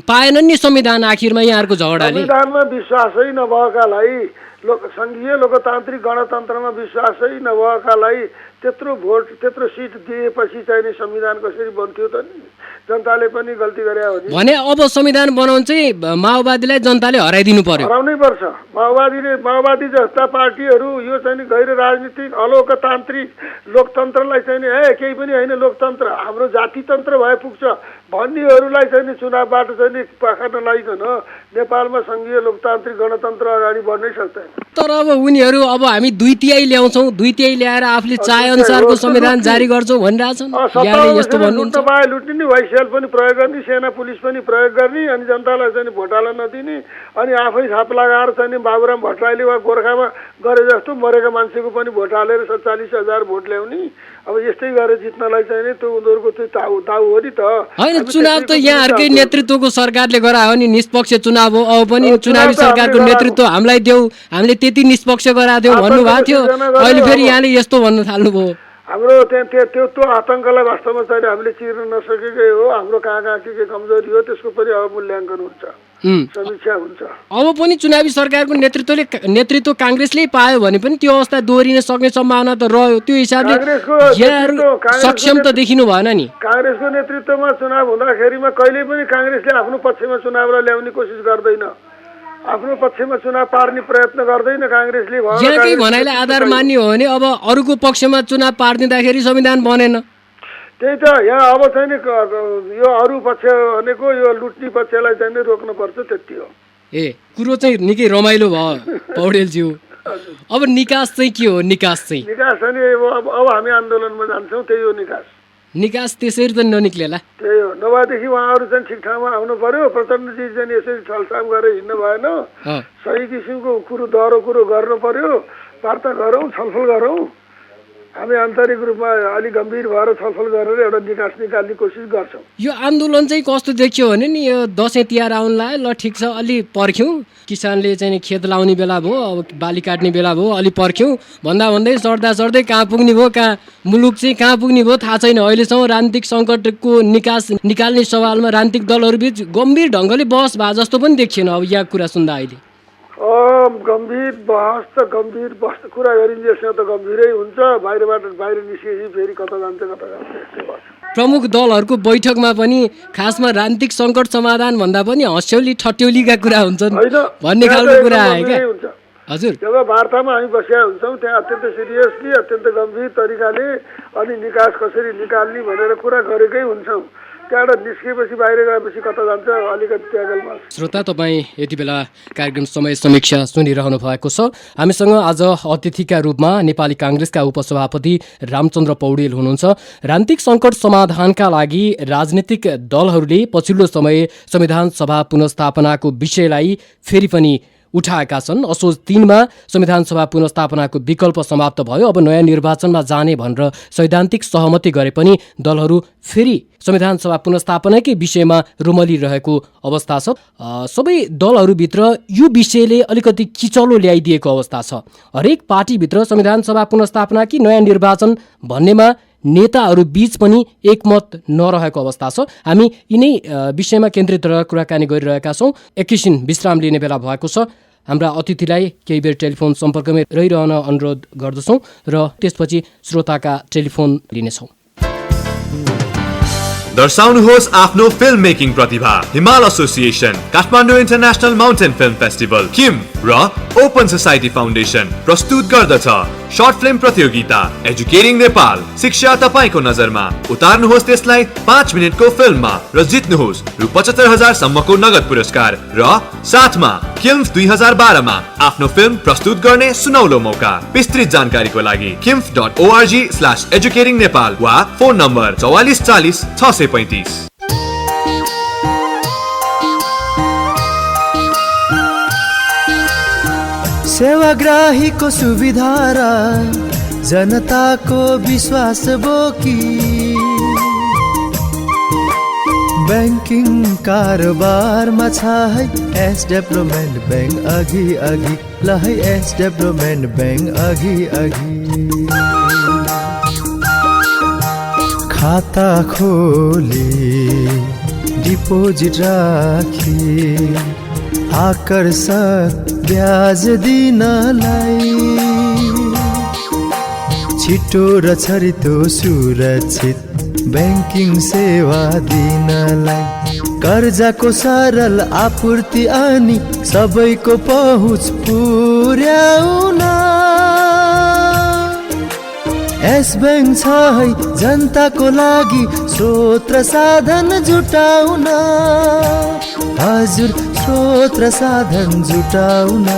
पाएनन् नि संविधान आखिरमा यहाँहरूको झगडाले।
संविधानमा विश्वासै नभएकालाई, सङ्घीय लोकतान्त्रिक गणतन्त्रमा विश्वासै नभएकालाई त्यत्रो भोट त्यत्रो सिट दिएपछि चाहिँ संविधान कसरी बन्थ्यो त नि? जनताले पनि गल्ती गरे हो
भने अब संविधान बनाउन चाहिँ माओवादीलाई जनताले हराइदिनु पर्यो।
हराउनै पर्छ। माओवादी जस्ता पार्टीहरू यो चाहिँ गैर राजनीतिक अलोकतान्त्रिक लोकतन्त्रलाई चाहिँ केही पनि होइन, लोकतन्त्र हाम्रो जातितन्त्र भए पुग्छ भन्नेहरूलाई चाहिँ चुनावबाट चाहिँ पाखा नलाइकन नेपालमा सङ्घीय लोकतान्त्रिक गणतन्त्र अगाडि बढ्नै सक्दैन।
तर अब उनीहरू अब हामी 2/3 ल्याउँछौँ, 2/3 ल्याएर आफूले चाहे अनुसारको संविधान जारी गर्छौँ भनिरहेछन्। यहाँले यस्तो भन्नुहुन्छ?
लुट्ने नि, वाइसिएल पनि प्रयोग गर्ने, सेना पुलिस पनि प्रयोग गर्ने, अनि जनतालाई चाहिँ भोट हाल्न नदिने, अनि आफै छाप लगाएर चाहिँ बाबुराम भट्टराईले वा गोर्खामा गरे जस्तो मरेका मान्छेको पनि भोट हालेर 47,000 भोट ल्याउने। अब यस्तै गरेर जित्नलाई चाहिँ त्यो उनीहरूको त्यो दाउ हो नि त।
होइन, चुनाव त यहाँहरूकै नेतृत्वको सरकारले गरायो नि, निष्पक्ष चुनाव हो। अब पनि चुनावी सरकारको नेतृत्व हामीलाई देऊ, हामीले त्यति निष्पक्ष गरादियौँ भन्नुभएको थियो। अहिले फेरि यहाँले यस्तो भन्न थाल्नुभयो।
हाम्रो त्यो आतङ्कलाई वास्तवमा चाहिँ हामीले चिर्न नसकेकै हो। हाम्रो कहाँ के कमजोरी हो त्यसको पनि अब मूल्याङ्कन हुन्छ, समीक्षा हुन्छ।
अब पनि चुनावी सरकारको नेतृत्व काङ्ग्रेसले पायो भने पनि त्यो अवस्था दोहोरिन सक्ने सम्भावना त रह्यो। त्यो हिसाबले सक्षम त देखिनु भएन नि।
काङ्ग्रेसको नेतृत्वमा चुनाव हुँदाखेरिमा कहिल्यै पनि काङ्ग्रेसले आफ्नो पक्षमा चुनावलाई ल्याउने कोसिस गर्दैन, आफ्नो पक्षमा चुनाव पार्ने प्रयत्न गर्दैन काङ्ग्रेसले।
यहाँकै भनाइलाई आधार मान्ने हो भने अब अरूको पक्षमा चुनाव पारिदिँदाखेरि संविधान बनेन।
त्यही त यहाँ अब चाहिँ यो अरू पक्ष भनेको यो लुट्ने पक्षलाई चाहिँ रोक्नुपर्छ, त्यति हो।
कुरो चाहिँ निकै रमाइलो भयो पौडेलज्यू। अब निकास चाहिँ के हो? निकास चाहिँ
अब हामी आन्दोलनमा जान्छौँ, त्यही हो निकास
त्यसरी त ननिक्लेला।
त्यही हो, नभएदेखि उहाँहरू चाहिँ ठिक ठाउँमा आउनु पर्यो। प्रचण्डजी चाहिँ यसरी छलसाम गरेर हिँड्नु भएन। सही किसिमको दह्रो कुरो गर्नु पर्यो, वार्ता गरौँ, छलफल गरौँ। हामी आन्तरिक रूपमा अलिक गम्भीर भएर छलफल गरेर एउटा निकास निकाल्ने कोसिस गर्छौँ।
यो आन्दोलन चाहिँ कस्तो देखियो भने नि, यो दसैँ तिहार आउनु लाग्यो, ल ठिक छ अलि पर्ख्यौँ, किसानले चाहिँ खेत लाउने बेला भयो, अब बाली काट्ने बेला भयो, अलि पर्ख्यौँ भन्दै सर्दै कहाँ पुग्ने भयो, कहाँ मुलुक चाहिँ कहाँ पुग्ने भयो थाहा छैन। अहिलेसम्म राजनीतिक सङ्कटको निकास निकाल्ने सवालमा राजनीतिक दलहरूबिच गम्भीर ढङ्गले बहस भए जस्तो पनि देखिएन। अब यहाँ कुरा सुन्दा अहिले
गम्भीर बहस कुरा गरिन्जेसँग त गम्भीरै हुन्छ। बाहिर निस्केपछि फेरि कता जान्छ
प्रमुख दलहरूको बैठकमा पनि खासमा राजनीतिक सङ्कट समाधान भन्दा पनि हँस्यौली ठट्यौलीका कुरा हुन्छन् भन्ने खालको कुरा आयो क्या हजुर?
जब वार्तामा हामी बसेका हुन्छौँ त्यहाँ अत्यन्त सिरियसली अत्यन्त गम्भीर तरिकाले अनि निकास कसरी निकाल्ने भनेर कुरा गरेकै हुन्छौँ। त्यहाँबाट निस्किएपछि बाहिर गएपछि कता जान्छ अलिकति ट्यागलमा।
श्रोता, तपाईँ यति बेला कार्यक्रम समय समीक्षा सुनिरहनु भएको छ। हामीसँग आज अतिथिका रूपमा नेपाली काङ्ग्रेसका उपसभापति रामचन्द्र पौडेल हुनुहुन्छ। राजनीतिक सङ्कट समाधानका लागि राजनीतिक दलहरूले पछिल्लो समय संविधान सभा पुनर्स्थापनाको विषयलाई फेरि पनि उठाएका छन्। असोज 3 मा संविधान सभा पुनर्स्थापनाको विकल्प समाप्त भयो। अब नयाँ निर्वाचनमा जाने भनेर सैद्धान्तिक सहमति गरे पनि दलहरू फेरि संविधान सभा पुनर्स्थापनाकै विषयमा रुमलिरहेको अवस्था छ। सबै दलहरूभित्र यो विषयले अलिकति किचलो ल्याइदिएको अवस्था छ। हरेक पार्टीभित्र संविधान सभा पुनर्स्थापना कि नयाँ निर्वाचन भन्नेमा नेताहरू बीच पनि एकमत नरहेको अवस्था छ। हामी यिनै विषयमा केन्द्रित रहेर कुराकानी गरिरहेका छौँ। एकैछिन विश्राम लिने बेला भएको छ। हाम्रा अतिथिलाई केही बेर टेलिफोन सम्पर्कमै रहिरहन अनुरोध गर्दछौँ र त्यसपछि श्रोताका टेलिफोन लिनेछौँ।
दर्शाउनुहोस् आफ्नो फिल्म मेकिङ प्रतिभा। Himal association, Kathmandu international mountain film festival, किम र ओपन सोसाइटी फाउन्डेसन प्रस्तुत गर्दछ सर्ट फिल्म प्रतियोगिता एजुकेटिङ नेपाल। शिक्षा तपाईको नजरमा, उतार्नुहोस् त्यसलाई 5 मिनेटको फिल्ममा र जित्नुहोस् रु 75,000 सम्मको नगद पुरस्कार र साथमा किम्फ 2012 मा आफ्नो फिल्म प्रस्तुत गर्ने सुनौलो मौका। विस्तृत जानकारीको लागि kimf.org/educating नेपाल वा फोन नम्बर 44 40 635।
सेवाग्राहीको सुविधा र जनताको विश्वास बोकी बैंकिङ कारोबारमा छ है एस डेभलपमेन्ट बैंक अघि अघि ल है एस डेभलपमेन्ट बैंक अघि अघि। खाता खोली डिपोजिट राखी आकर्षक ब्याज दिनलाई छिटो र छरितो सुरक्षित बैंकिङ सेवा दिनलाई कर्जाको सरल आपूर्ति अनि सबैको पहुँच पुर्याउन एस बैंक छ है जनताको लागि स्रोत र साधन जुटाउन। हजुर स्रोत र साधन जुटाउन।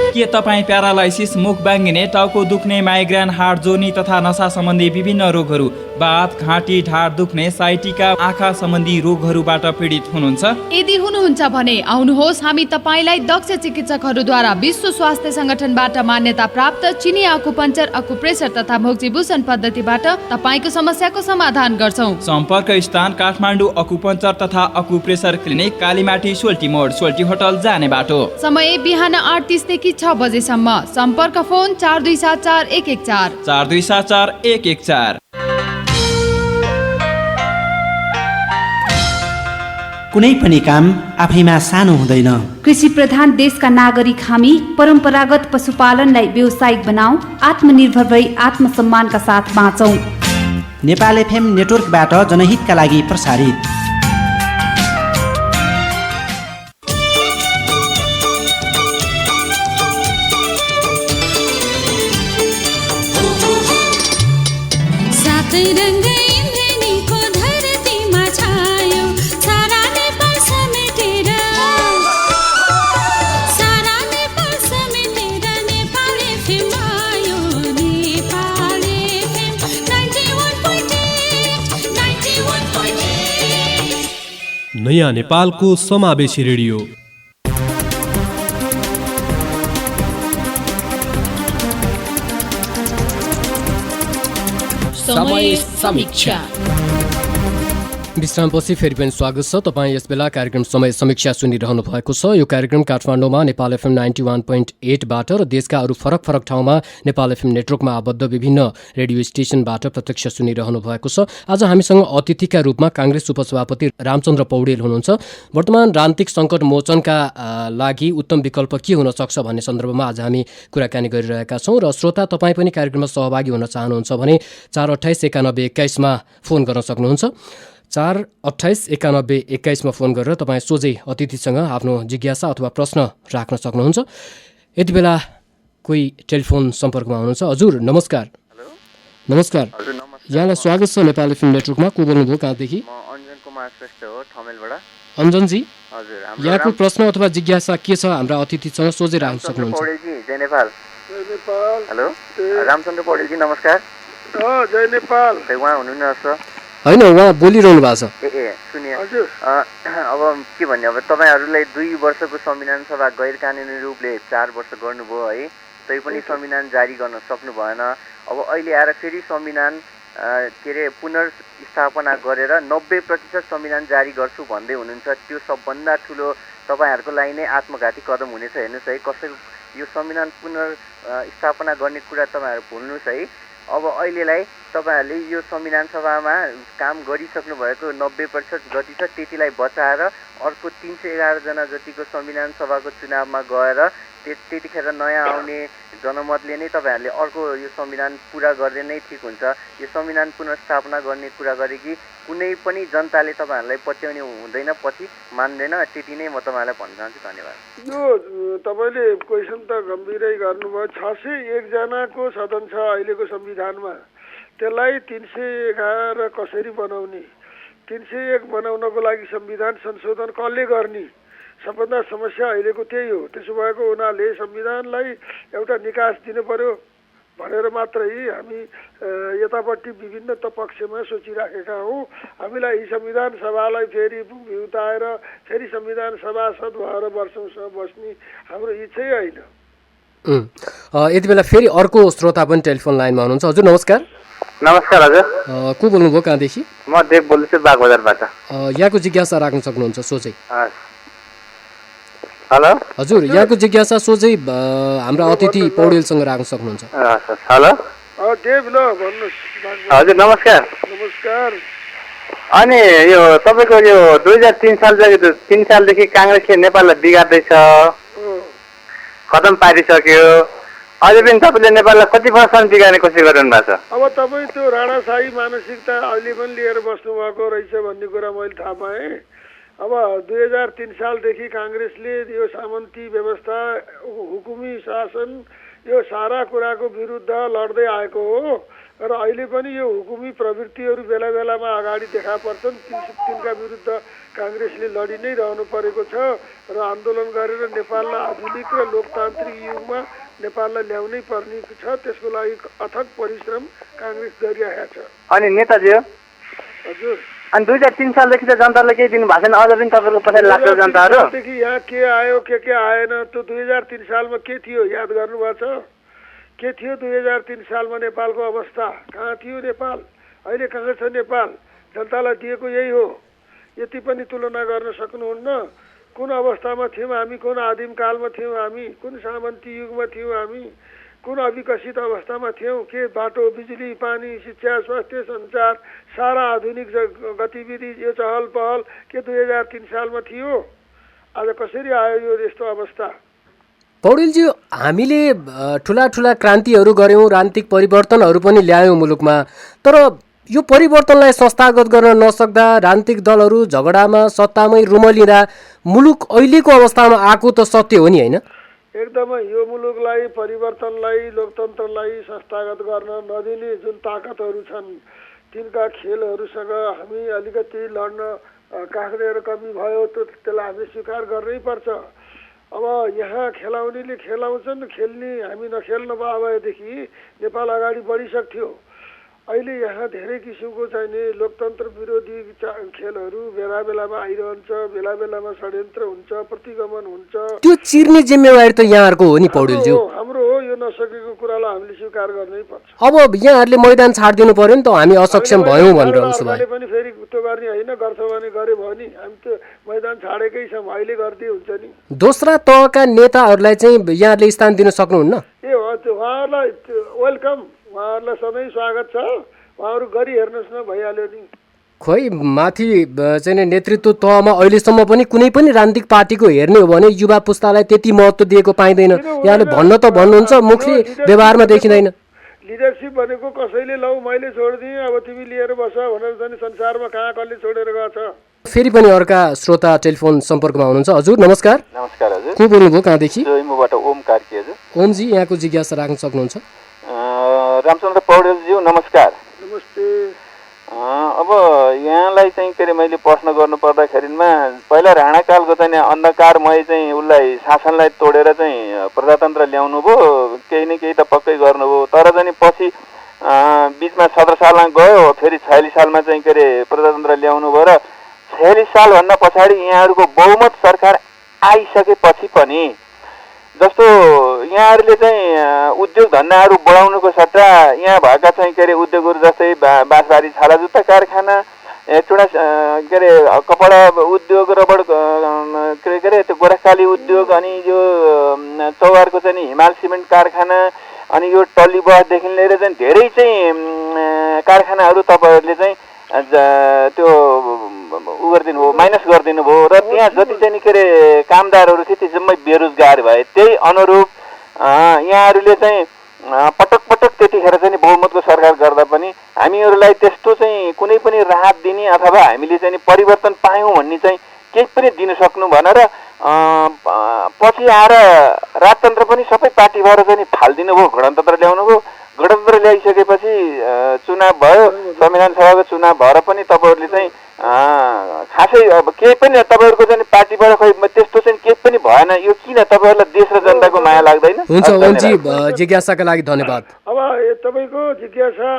के तपाईँ प्यारालाइसिस, मुख बाङ्गिने, टाउको दुख्ने, माइग्रेन, हार्ट जोर्नी तथा नशा सम्बन्धी विभिन्न रोगहरू, बात, घाँटी, ढाड दुख्ने, साइटिका, आँखा सम्बन्धी रोगहरूबाट पीडित हुनुहुन्छ?
यदि हुनुहुन्छ भने आउनुहोस्, हामी तपाईँलाई दक्ष चिकित्सकहरूद्वारा विश्व स्वास्थ्य संगठनबाट मान्यता प्राप्त चिनी आकुपञ्चर, अकुप्रेसर तथा मोक्सिबुसन पद्धतिबाट तपाईँको समस्याको समाधान गर्छौं।
सम्पर्क स्थान काठमाडौँ अकुपञ्चर तथा अकुप्रेसर क्लिनिक, कालीमाटी, सोल्टी मोड, सोल्टी होटल जाने बाटो।
समय बिहान 8:30 देखि 6 बजेसम्म। सम्पर्क फोन 4274 114
4274 114।
कुनै पनि काम आफैमा सानो हुँदैन।
कृषि प्रधान देशका नागरिक हामी परम्परागत पशुपालनलाई व्यावसायिक बनाऊ, आत्मनिर्भर भई आत्मसम्मानका साथ बाँचौं।
नेपाल एफएम नेटवर्कबाट जनहितका लागि प्रसारित।
नयाँ नेपालको समावेशी रेडियो।
समय समीक्षा। विश्रामपछि फेरि पनि स्वागत छ। तपाईँ यस बेला कार्यक्रम समय समीक्षा सुनिरहनु भएको छ। यो कार्यक्रम काठमाडौँमा नेपाल एफएम 91.8बाट र देशका अरू फरक फरक ठाउँमा नेपाल एफएम नेटवर्कमा आबद्ध विभिन्न रेडियो स्टेसनबाट प्रत्यक्ष सुनिरहनु भएको छ। आज हामीसँग अतिथिका रूपमा काङ्ग्रेस उपसभापति रामचन्द्र पौडेल हुनुहुन्छ। वर्तमान राजनीतिक सङ्कट मोचनका लागि उत्तम विकल्प के हुन सक्छ भन्ने सन्दर्भमा आज हामी कुराकानी गरिरहेका छौँ र श्रोता तपाईँ पनि कार्यक्रममा सहभागी हुन चाहनुहुन्छ भने 428 91 21 मा फोन गर्न सक्नुहुन्छ। 428 91 21 मा फोन गरेर तपाईँ सोझै अतिथिसँग आफ्नो जिज्ञासा अथवा प्रश्न राख्न सक्नुहुन्छ। यति बेला कोही टेलिफोन सम्पर्कमा हुनुहुन्छ। हजुर नमस्कार।
हेलो
नमस्कार।
हजुर नमस्कार।
यहाँलाई स्वागत छ नेपाली फिल्म नेटवर्कमा। को बोल्नुभयो कहाँदेखि?
म अञ्जन कुमार श्रेष्ठ हो ठमेलबाट।
अञ्जनजी,
हजुर,
यहाँको प्रश्न अथवा जिज्ञासा के छ हाम्रा अतिथिसँग सोझै राख्न सक्नुहुन्छ।
पौडेलजी जय नेपाल।
जय नेपाल।
हेलो रामचन्द्र पौडेलजी नमस्कार।
जय नेपाल।
खै उहाँ हुनुहुन्न जस्तो?
होइन, उहाँ बोलिरहनु भएको छ।
ए सुनिए अब के भन्ने, अब तपाईँहरूलाई 2 वर्षको संविधान सभा गैर कानुनी रूपले 4 वर्ष गर्नुभयो है, तैपनि संविधान जारी गर्न सक्नु भएन। अब अहिले आएर फेरि संविधान के अरे पुनर्स्थापना गरेर 90% संविधान जारी गर्छु भन्दै हुनुहुन्छ। त्यो सबभन्दा ठुलो तपाईँहरूको लागि नै आत्मघाती कदम हुनेछ। हेर्नुहोस् है, कसैको यो संविधान पुनर्स्थापना गर्ने कुरा तपाईँहरू भुल्नुहोस् है। अब अहिलेलाई तपाईँहरूले यो संविधान सभामा काम गरिसक्नु भएको 90% जति छ त्यतिलाई बचाएर अर्को 311 जना जतिको संविधान सभाको चुनावमा गएर त्यतिखेर नयाँ आउने जनमतले नै तपाईँहरूले अर्को यो संविधान पुरा गर्दै नै ठिक हुन्छ। यो संविधान पुनर्स्थापना गर्ने कुरा गरे कि कुनै पनि जनताले तपाईँहरूलाई पत्याउने हुँदैन, पछि मान्दैन। त्यति नै म तपाईँहरूलाई भन्न चाहन्छु। धन्यवाद।
यो तपाईँले क्वेसन त गम्भीरै गर्नुभयो। 601 जनाको सदन छ अहिलेको संविधानमा, त्यसलाई 311 कसरी बनाउने? 301 बनाउनको लागि संविधान संशोधन कसले गर्ने? सबभन्दा समस्या अहिलेको त्यही हो। त्यसो भएको हुनाले संविधानलाई एउटा निकास दिनु पर्यो भनेर मात्रै हामी यतापट्टि विभिन्न पक्षमा सोचिराखेका हौँ। हामीलाई यी संविधान सभालाई फेरि उताएर फेरि संविधान सभासद भएर वर्षौँसम्म बस्ने हाम्रो इच्छै होइन।
यति बेला फेरि अर्को श्रोता पनि टेलिफोन लाइनमा हुनुहुन्छ। हजुर नमस्कार।
नमस्कार हजुर।
को बोल्नुभयो कहाँदेखि?
म देव बोल्दैछु बागबजारबाट।
यहाँको जिज्ञासा राख्न सक्नुहुन्छ सोझै।
हेलो
हजुर, यहाँको जिज्ञासा सोझै हाम्रा अतिथि पौडेलसँग राख्न सक्नुहुन्छ।
हेलो
देव, ल भन्नुहोस्।
हजुर नमस्कार।
नमस्कार।
अनि यो तपाईँको यो 2003 सालदेखि काङ्ग्रेसले नेपाललाई बिगार्दैछ, खतम पारिसक्यो। अझै पनि तपाईँले नेपाललाई कति वर्षसम्म बिगार्ने कोसिस गरिरहनु भएको छ?
अब तपाईँ त्यो राणाशाही मानसिकता अहिले पनि लिएर बस्नुभएको रहेछ भन्ने कुरा मैले थाहा पाएँ। अब 2003 सालदेखि काङ्ग्रेसले यो सामन्ती व्यवस्था, हुकुमी शासन, यो सारा कुराको विरुद्ध लड्दै आएको हो र अहिले पनि यो हुकुमी प्रवृत्तिहरू बेला बेलामा अगाडि देखा पर्छन्। तिनका विरुद्ध काङ्ग्रेसले लडी नै रहनु परेको छ र आन्दोलन गरेर नेपाललाई आधुनिक र लोकतान्त्रिक युगमा नेपाललाई ल्याउनै पर्ने छ। त्यसको लागि अथक परिश्रम काङ्ग्रेस गरिरहेको छ।
अनि नेताजी
हजुर,
अनि 2003 सालदेखि त जनताले केही दिनु भएको छैन, अझ पनि तपाईँको पछाडि लाग्छ जनताहरू?
देखि यहाँ के आयो के आएन, त्यो 2003 सालमा के थियो याद गर्नुभएको छ? के थियो 2003 सालमा नेपालको अवस्था? कहाँ थियो नेपाल? अहिले कहाँ छ नेपाल? जनतालाई दिएको यही हो। यति पनि तुलना गर्न सक्नुहुन्न। कुन अवस्थामा थियौँ हामी? कुन आदिम कालमा थियौँ हामी? कुन सामन्ती युगमा थियौँ हामी? कुन अविकसित अवस्थामा थियौँ? के बाटो, बिजुली, पानी, शिक्षा, स्वास्थ्य, सञ्चार, सारा आधुनिक गतिविधि, यो चहल पहल के 2003 सालमा थियो? आज कसरी आयो यो यस्तो अवस्था?
पौडेलजी, हामीले ठुला ठुला क्रान्तिहरू गऱ्यौँ, राजनीतिक परिवर्तनहरू पनि ल्यायौँ मुलुकमा, तर यो परिवर्तनलाई संस्थागत गर्न नसक्दा राजनीतिक दलहरू झगडामा सत्तामै रुमलिँदा मुलुक अहिलेको अवस्थामा आएको त सत्य हो नि, होइन?
एकदमै यो मुलुकलाई, परिवर्तनलाई, लोकतन्त्रलाई संस्थागत गर्न नदिने जुन ताकतहरू छन्, तिनका खेलहरूसँग हामी अलिकति लड्न काँक्रेर कमी भयो, त्यसलाई हामी स्वीकार गर्नै पर्छ। अब यहाँ खेलाउनेले खेलाउँछन्, खेल्ने हामी नखेल्न भएदेखि नेपाल अगाडि बढिसक्थ्यो। अहिले यहाँ धेरै किसिमको चाहिने लोकतन्त्र विरोधी खेलहरू बेला बेलामा आइरहन्छ, बेला बेलामा षड्यन्त्र हुन्छ, प्रतिगमन हुन्छ।
त्यो चिर्ने जिम्मेवारी त यहाँहरूको हो नि पौडेलज्यू।
हाम्रो हो, यो नसकेको कुरालाई हामीले स्वीकार गर्नै पर्छ।
अब यहाँहरूले मैदान छाडिदिनु पर्यो नि त, हामी असक्षम भयौँ भनेर उसो भए
पनि फेरि त्यो गर्ने होइन, गर्छ भने गरे भयो नि। हामी त मैदान छाडेकै छौँ, अहिले गर्दै हुन्छ नि।
दोस्रा तहका नेताहरूलाई चाहिँ यहाँहरूले स्थान दिन सक्नुहुन्न?
ए हो, उहाँहरूलाई वेलकम, उहाँहरूलाई सधैँ स्वागत छ। उहाँहरू गरी हेर्नुहोस् न, भइहाल्यो नि।
खोइ माथि चाहिँ नेतृत्व तहमा अहिलेसम्म पनि कुनै पनि राजनीतिक पार्टीको हेर्ने हो भने युवा पुस्तालाई त्यति महत्त्व दिएको पाइँदैन। यहाँले भन्न त भन्नुहुन्छ, मुखले व्यवहारमा देखिँदैन।
लिडरसिप भनेको कसैले लौ मैले छोडिदिएँ अब तिमी लिएर बस भनेर चाहिँ संसारमा कहाँ कसले छोडेर गएको छ?
फेरि पनि अर्का श्रोता टेलिफोन सम्पर्कमा हुनुहुन्छ। हजुर नमस्कार।
नमस्कार हजुर।
को बोल्नुभयो कहाँदेखि?
जोइमुबाट ओम कार्की हजुर।
ओमजी, यहाँको जिज्ञासा राख्न सक्नुहुन्छ?
रामचन्द्र पौडेलज्यू नमस्कार।
नमस्ते। नमस्ते।
अब यहाँलाई चाहिँ के अरे मैले प्रश्न गर्नु पर्दाखेरिमा पहिला राणाकालको चाहिँ अन्धकारमय चाहिँ उसलाई शासनलाई तोडेर चाहिँ प्रजातन्त्र ल्याउनु भयो, केही न केही त पक्कै गर्नुभयो। तर चाहिँ पछि बिचमा 17 सालमा गयो, फेरि 46 सालमा चाहिँ के अरे प्रजातन्त्र ल्याउनु भयो र 46 सालभन्दा पछाडि यहाँहरूको बहुमत सरकार आइसकेपछि पनि जस्तो यहाँहरूले चाहिँ उद्योग धन्दाहरू बढाउनुको सट्टा यहाँ भएका चाहिँ के अरे उद्योगहरू जस्तै बाँसबारी छाला जुत्ता कारखाना, एउटा के अरे कपडा उद्योग, रबड के अरे त्यो गोरखकाली उद्योग, अनि यो चौहारको चाहिँ हिमाल सिमेन्ट कारखाना, अनि यो टल्ली बसदेखि लिएर चाहिँ धेरै चाहिँ कारखानाहरू तपाईँहरूले चाहिँ त्यो उ गरिदिनु भयो, माइनस गरिदिनु भयो र त्यहाँ जति चाहिँ के अरे कामदारहरू थिए ती जम्मै बेरोजगार भए। त्यही अनुरूप यहाँहरूले चाहिँ पटक पटक त्यतिखेर चाहिँ बहुमतको सरकार गर्दा पनि हामीहरूलाई त्यस्तो चाहिँ कुनै पनि राहत दिने अथवा हामीले चाहिँ परिवर्तन पायौँ भन्ने चाहिँ केही पनि दिन सक्नु भनेर पछि आएर राजतन्त्र पनि सबै पार्टी भएर चाहिँ फालिदिनु भयो, गणतन्त्र ल्याउनु भयो। गणतन्त्र ल्याइसकेपछि चुनाव भयो, संविधान सभाको चुनाव भएर पनि तपाईँहरूले चाहिँ खासै अब केही पनि तपाईँहरूको चाहिँ पार्टीबाट खै त्यस्तो चाहिँ केही पनि भएन। यो किन तपाईँहरूलाई देश र जनताको माया लाग्दैन?
हुन्छ ओमजी, जिज्ञासाका लागि धन्यवाद।
अब तपाईँको जिज्ञासा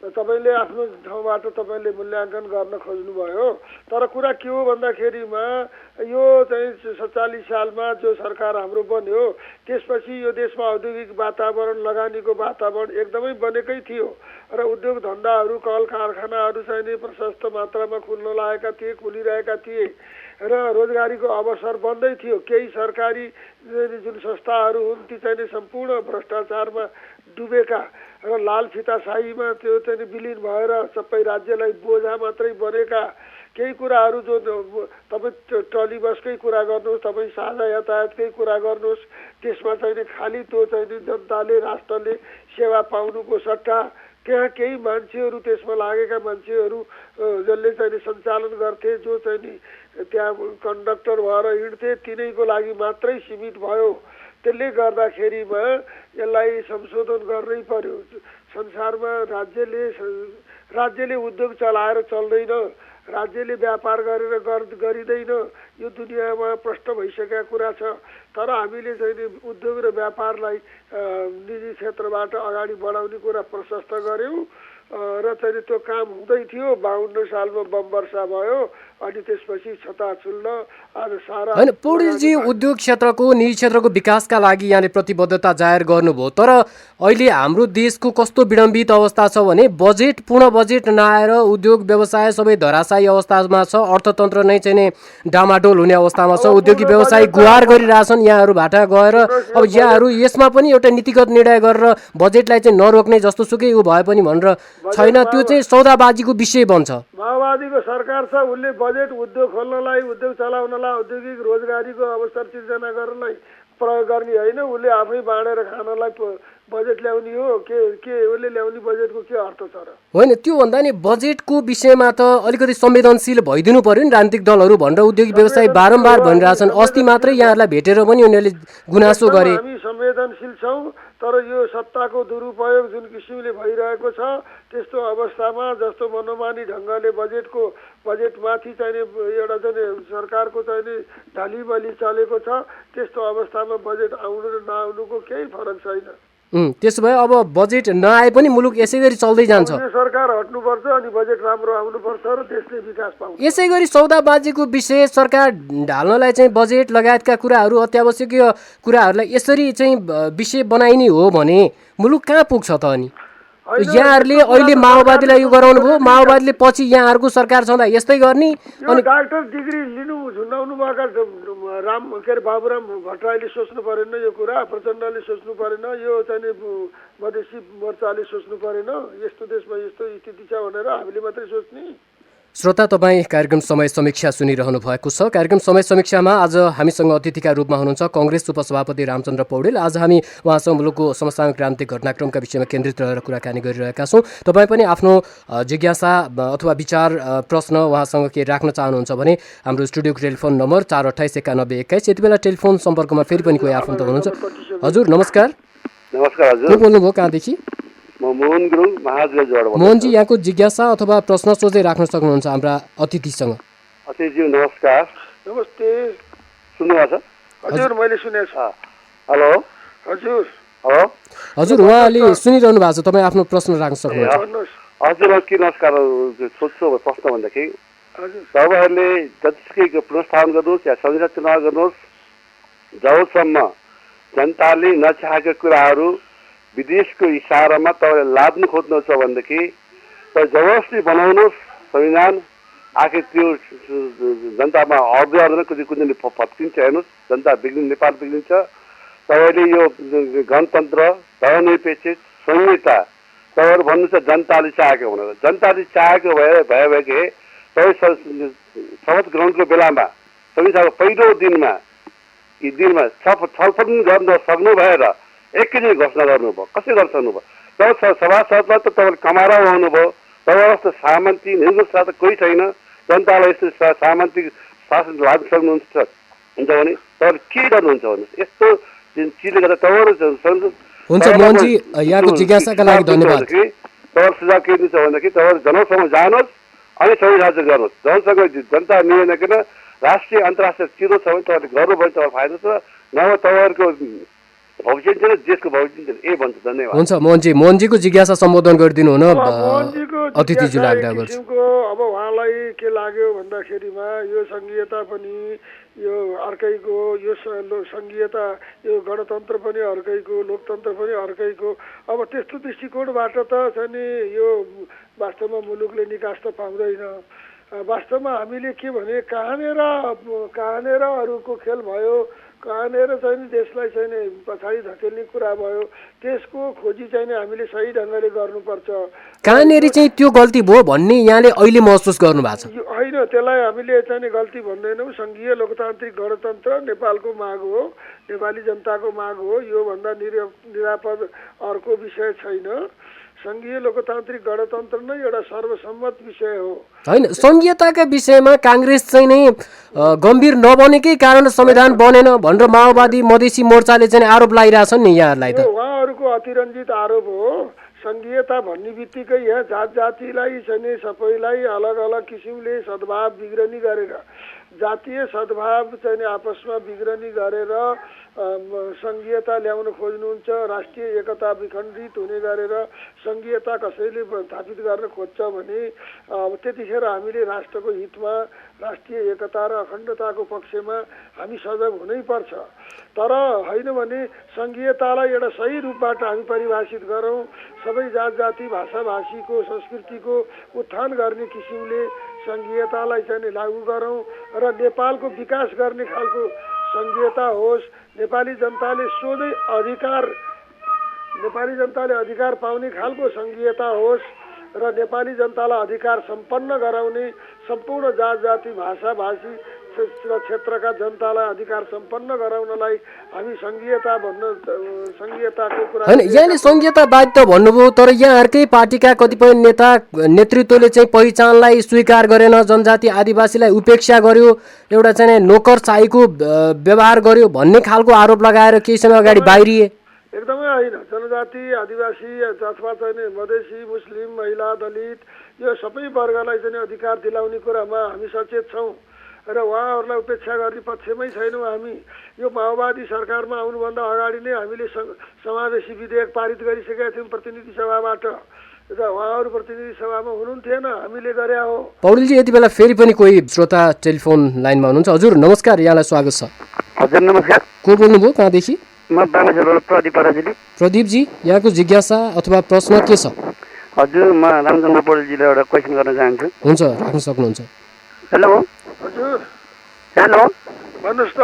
तपाईँले आफ्नो ठाउँबाट तपाईँले मूल्याङ्कन गर्न खोज्नुभयो, तर कुरा के हो भन्दाखेरिमा यो चाहिँ 47 सालमा जो सरकार हाम्रो बन्यो त्यसपछि यो देशमा औद्योगिक वातावरण, लगानीको वातावरण एकदमै बनेकै थियो र उद्योग धन्दाहरू, कल कारखानाहरू चाहिँ प्रशस्त मात्रामा खुल्न लागेका थिए, खुलिरहेका थिए र रोजगारीको अवसर बन्दै थियो। केही सरकारी जुन संस्थाहरू हुन् ती चाहिँ सम्पूर्ण भ्रष्टाचारमा डुबेका र लाल फिताशाहीमा त्यो चाहिँ विलिन भएर सबै राज्यलाई बोझा मात्रै बनेका केही कुराहरू जो तपाईँ ट्रली बसकै कुरा गर्नुहोस्, तपाईँ साझा यातायातकै कुरा गर्नुहोस्, त्यसमा चाहिँ खालि त्यो चाहिँ जनताले, राष्ट्रले सेवा पाउनुको सट्टा त्यहाँ केही मान्छेहरू, त्यसमा लागेका मान्छेहरू जसले चाहिँ सञ्चालन गर्थे, जो चाहिँ त्यहाँ कन्डक्टर भएर हिँड्थे, तिनैको लागि मात्रै सीमित भयो। त्यसले गर्दाखेरिमा यसलाई संशोधन गर्नै पर्यो। संसारमा राज्यले उद्योग चलाएर चल्दैन, राज्यले व्यापार गरेर गरिँदैन, यो दुनियाँमा प्रष्ट भइसकेका कुरा छ। तर हामीले चाहिँ उद्योग र व्यापारलाई निजी क्षेत्रबाट अगाडि बढाउने कुरा प्रशस्त गऱ्यौँ र चाहिँ त्यो काम हुँदै थियो। 52 सालमा बम वर्षा भयो, अनि त्यसपछि छताछुल्ल आज सारा
हैन। पौडेलजी, उद्योग क्षेत्रको, निजी क्षेत्रको विकासका लागि यहाँले प्रतिबद्धता जाहेर गर्नुभयो, तर अहिले हाम्रो देशको कस्तो विडम्बित अवस्था छ भने पूर्ण बजेट नआएर उद्योग व्यवसाय सबै धराशायी अवस्थामा छ, अर्थतन्त्र नै चाहिँ डामाडोल हुने अवस्थामा छ, उद्योगिक व्यवसाय गुहार गरिरहेछन् यहाँहरूबाट गएर। अब यहाँहरू यसमा पनि एउटा नीतिगत निर्णय गरेर बजेटलाई चाहिँ नरोक्ने जस्तो सुकै उ भए पनि भनेर छैन, त्यो चाहिँ सौदाबाजीको विषय बन्छ।
माओवादीको सरकार छ, उसले बजेट उद्योग खोल्नलाई, उद्योग चलाउनलाई, औद्योगिक रोजगारीको अवसर सिर्जना गर्नलाई प्रयोग गर्ने होइन, उसले आफै बाँडेर खानलाई बजेट ल्याउने हो। के उसले ल्याउने बजेटको के अर्थ छ र?
होइन, त्यो भन्दा नि बजेटको विषयमा त अलिकति संवेदनशील भइदिनु पर्यो नि राजनीतिक दलहरू भनेर उद्योगिक व्यवसाय बारम्बार भनिरहेछन्। अस्ति मात्रै यहाँहरूलाई भेटेर पनि उनीहरूले गुनासो गरे।
हामी संवेदनशील छौँ, तर यो सत्ताको दुरुपयोग जुन किसिमले भइरहेको छ त्यस्तो अवस्थामा जस्तो मनोमानी ढङ्गले बजेटमाथि चाहिँ एउटा चाहिँ सरकारको चाहिँ ढलिबली चलेको छ, त्यस्तो अवस्थामा बजेट आउनु र नआउनुको केही फरक छैन।
त्यसो भए अब बजेट नआए पनि मुलुक यसै गरी चल्दै जान्छ।
सरकार हट्नुपर्छ अनि बजेट राम्रो आउनुपर्छ र देशले विकास पाउँछ।
यसै गरी सौदाबाजीको विषय सरकार ढाल्नलाई चाहिँ बजेट लगायतका कुराहरू, अत्यावश्यकीय कुराहरूलाई यसरी चाहिँ विषय बनाइने हो भने मुलुक कहाँ पुग्छ त? अनि यहाँहरूले अहिले माओवादीलाई यो गराउनु भयो, माओवादीले पछि यहाँहरूको सरकार छँदा यस्तै गर्ने।
अनि डाक्टर डिग्री लिनु झुन्डाउनु भएका बाबुराम भट्टराईले सोच्नु परेन, यो कुरा प्रचण्डले सोच्नु परेन, यो चाहिँ मधेसी मोर्चाले सोच्नु परेन, यस्तो देशमा यस्तो स्थिति छ भनेर हामीले मात्रै सोच्ने?
श्रोता, तपाईँ कार्यक्रम समय समीक्षा सुनिरहनु भएको छ। कार्यक्रम समय समीक्षामा आज हामीसँग अतिथिका रूपमा हुनुहुन्छ कांग्रेस उपसभापति रामचन्द्र पौडेल। आज हामी उहाँसँग मुलुकको समसामयिक राजनीतिक घटनाक्रमका विषयमा केन्द्रित रहेर कुराकानी गरिरहेका छौँ। तपाईँ पनि आफ्नो जिज्ञासा अथवा विचार, प्रश्न उहाँसँग के राख्न चाहनुहुन्छ भने हाम्रो स्टुडियोको टेलिफोन नम्बर 4289121। यति बेला टेलिफोन सम्पर्कमा फेरि पनि कोही आफन्त हुनुहुन्छ। हजुर नमस्कार।
नमस्कार हजुर।
को बोल्नुभयो, कहाँदेखि?
म मोहन गुरुङ महाजगजबाट।
मोहनजी, यहाँको जिज्ञासा अथवा प्रश्न सोझै राख्न सक्नुहुन्छ हाम्रा अतिथिसँग।
अतिथिज्यू नमस्कार।
नमस्ते।
सुन्नुभएको छ?
हजुर, मैले सुनेको छु।
हेलो
हजुर।
हेलो
हजुर, उहाँले सुनिरहनु भएको छ, तपाईँ आफ्नो प्रश्न राख्न सक्नुहुन्छ।
हजुर, के नमस्कार सोध्छु प्रश्न भन्दाखेरि तपाईँहरूले जतिसुकै पुनर्स्थापन गर्नुहोस् या संविधान चुनाव गर्नुहोस्, जबसम्म जनताले नचाहेका कुराहरू विदेशको इसारामा तपाईँले लाद्नु खोज्नुहुन्छ भनेदेखि तपाईँ जबरजस्ती बनाउनुहोस् संविधान। आखिर त्यो जनतामा अड्दै आउँदैन, कुनै कुनै फत्किन्छ। हेर्नुहोस्, जनता बिग्रिन्छ, नेपाल बिग्रिन्छ। तपाईँले यो गणतन्त्र, धर्मनिरपेक्ष, संहिता तपाईँहरू भन्नुहुन्छ जनताले चाहेको भनेर। जनताले चाहेको भएकै तपाईँ शपथ ग्रहणको बेलामा संविधानको पहिलो दिनमा यी दिनमा छलफल गर्न सक्नु भएर एकैचोटि घोषणा गर्नुभयो। कसरी गर्न सक्नुभयो? तपाईँ सभासदलाई त तपाईँले कमारा आउनुभयो। तपाईँ जस्तो सामन्ती निर्गुण साथ कोही छैन। जनतालाई यस्तो सामन्तिक शासन लाग्न सक्नुहुन्छ भने तपाईँले के गर्नुहुन्छ भन्नुहोस्। यस्तो चिजले गर्दा तपाईँहरू
हुन्छ मोहनजी, यहाँको जिज्ञासाका लागि धन्यवाद।
तपाईँहरू सुझाव के दिन्छ भनेदेखि तपाईँहरू जनसभा जानुहोस् अनि संविधान गर्नुहोस्। जनसँग जनता निर्णय नगर्न राष्ट्रिय अन्तर्राष्ट्रिय चिरो छ भने तपाईँले गर्नुभयो भने तपाईँ फाइदा छ, नभए तपाईँहरूको भविष्य छैन, देशको भविष्य छैन। ए भन्छ। धन्यवाद।
हुन्छ मोहनजी, मोहनजीको जिज्ञासा सम्बोधन गरिदिनु हुन अतिथिज्यूलाई आग्रह गर्छु।
अब उहाँलाई के लाग्यो भन्दाखेरिमा यो संघीयता पनि यो अर्कैको, यो संघीयता, यो गणतन्त्र पनि अर्कैको, लोकतन्त्र पनि अर्कैको। अब त्यस्तो दृष्टिकोणबाट त चाहिँ नि यो वास्तवमा मुलुकले निकास त पाउँदैन। वास्तवमा हामीले के भने कहाँनेर अरूको खेल भयो, कहाँनेर चाहिँ नि देशलाई चाहिँ नि पछाडि धकेल्ने कुरा भयो। त्यसको खोजी चाहिँ नि हामीले सही ढङ्गले गर्नुपर्छ।
कहाँनेरि चाहिँ त्यो गल्ती भयो भन्ने यहाँले अहिले महसुस गर्नु भएको छ?
होइन, त्यसलाई हामीले चाहिँ नि गल्ती भन्दैनौँ। सङ्घीय लोकतान्त्रिक गणतन्त्र नेपालको माग हो, नेपाली जनताको माग हो। योभन्दा निरापद अर्को विषय छैन। सङ्घीय लोकतान्त्रिक गणतन्त्र नै एउटा सर्वसम्मत विषय हो।
होइन, सङ्घीयताका विषयमा काङ्ग्रेस चाहिँ नै गम्भीर नबनेकै कारण संविधान बनेन भनेर माओवादी मधेसी मोर्चाले चाहिँ आरोप लगाइरहेछन् नि यहाँहरूलाई। त
उहाँहरूको अतिरञ्जित आरोप हो। सङ्घीयता भन्ने बित्तिकै यहाँ जात जातिलाई चाहिँ सबैलाई अलग अलग किसिमले सद्भाव बिग्रनी गरेर, जातीय सद्भाव चाहिँ आपसमा बिग्रनी गरेर सङ्घीयता ल्याउन खोज्नुहुन्छ। राष्ट्रिय एकता विखण्डित हुने गरेर सङ्घीयता कसैले स्थापित गर्न खोज्छ भने त्यतिखेर हामीले राष्ट्रको हितमा, राष्ट्रिय एकता र अखण्डताको पक्षमा हामी सजग हुनैपर्छ। तर होइन भने सङ्घीयतालाई एउटा सही रूपबाट हामी परिभाषित गरौँ। सबै जात जाति, भाषा भाषीको, संस्कृतिको उत्थान गर्ने किसिमले सङ्घीयतालाई चाहिँ लागू गरौँ र नेपालको विकास गर्ने खालको सङ्घीयता होस्। नेपाली जनताले सोझै अधिकार पाउने खालको सङ्घीयता होस् र नेपाली जनतालाई अधिकार सम्पन्न गराउने, सम्पूर्ण जात जाति, भाषा भाषी क्षेत्रका जनतालाई अधिकार सम्पन्न गराउनलाई हामी सङ्घीयताको कुरा
होइन। यहाँले सङ्घीयतावाद त भन्नुभयो, तर यहाँ अर्कै पार्टीका कतिपय नेतृत्वले चाहिँ पहिचानलाई स्वीकार गरेन, जनजाति आदिवासीलाई उपेक्षा गर्यो, एउटा चाहिँ नोकरशाहीको व्यवहार गर्यो भन्ने खालको आरोप लगाएर केही समय अगाडि बाहिरिए।
एकदमै होइन। जनजाति आदिवासी अथवा चाहिँ मधेसी, मुस्लिम, महिला, दलित यो सबै वर्गलाई चाहिँ अधिकार दिलाउने कुरामा हामी सचेत छौँ र उहाँहरूलाई उपेक्षा गर्ने पक्षमै छैनौँ हामी। यो माओवादी सरकारमा आउनुभन्दा अगाडि नै हामीले समावेशी विधेयक पारित गरिसकेका थियौँ प्रतिनिधि सभाबाट र उहाँहरू प्रतिनिधि सभामा हुनुहुन्थेन, हामीले गरे हो।
पौडेलजी, यति बेला फेरि पनि कोही श्रोता टेलिफोन लाइनमा हुनुहुन्छ। हजुर नमस्कार, यहाँलाई स्वागत छ।
हजुर नमस्कार।
को बोल्नुभयो, कहाँदेखि?
म बानेश्वरबाट प्रदीप पराजुली।
प्रदीपजी, यहाँको जिज्ञासा अथवा प्रश्न के छ?
हजुर, म रामचन्द्र पौडेलजीलाई एउटा क्वेसन गर्न चाहन्छु।
हुन्छ, राख्न सक्नुहुन्छ।
हेलो।
हजुर।
हेलो,
भन्नुहोस् त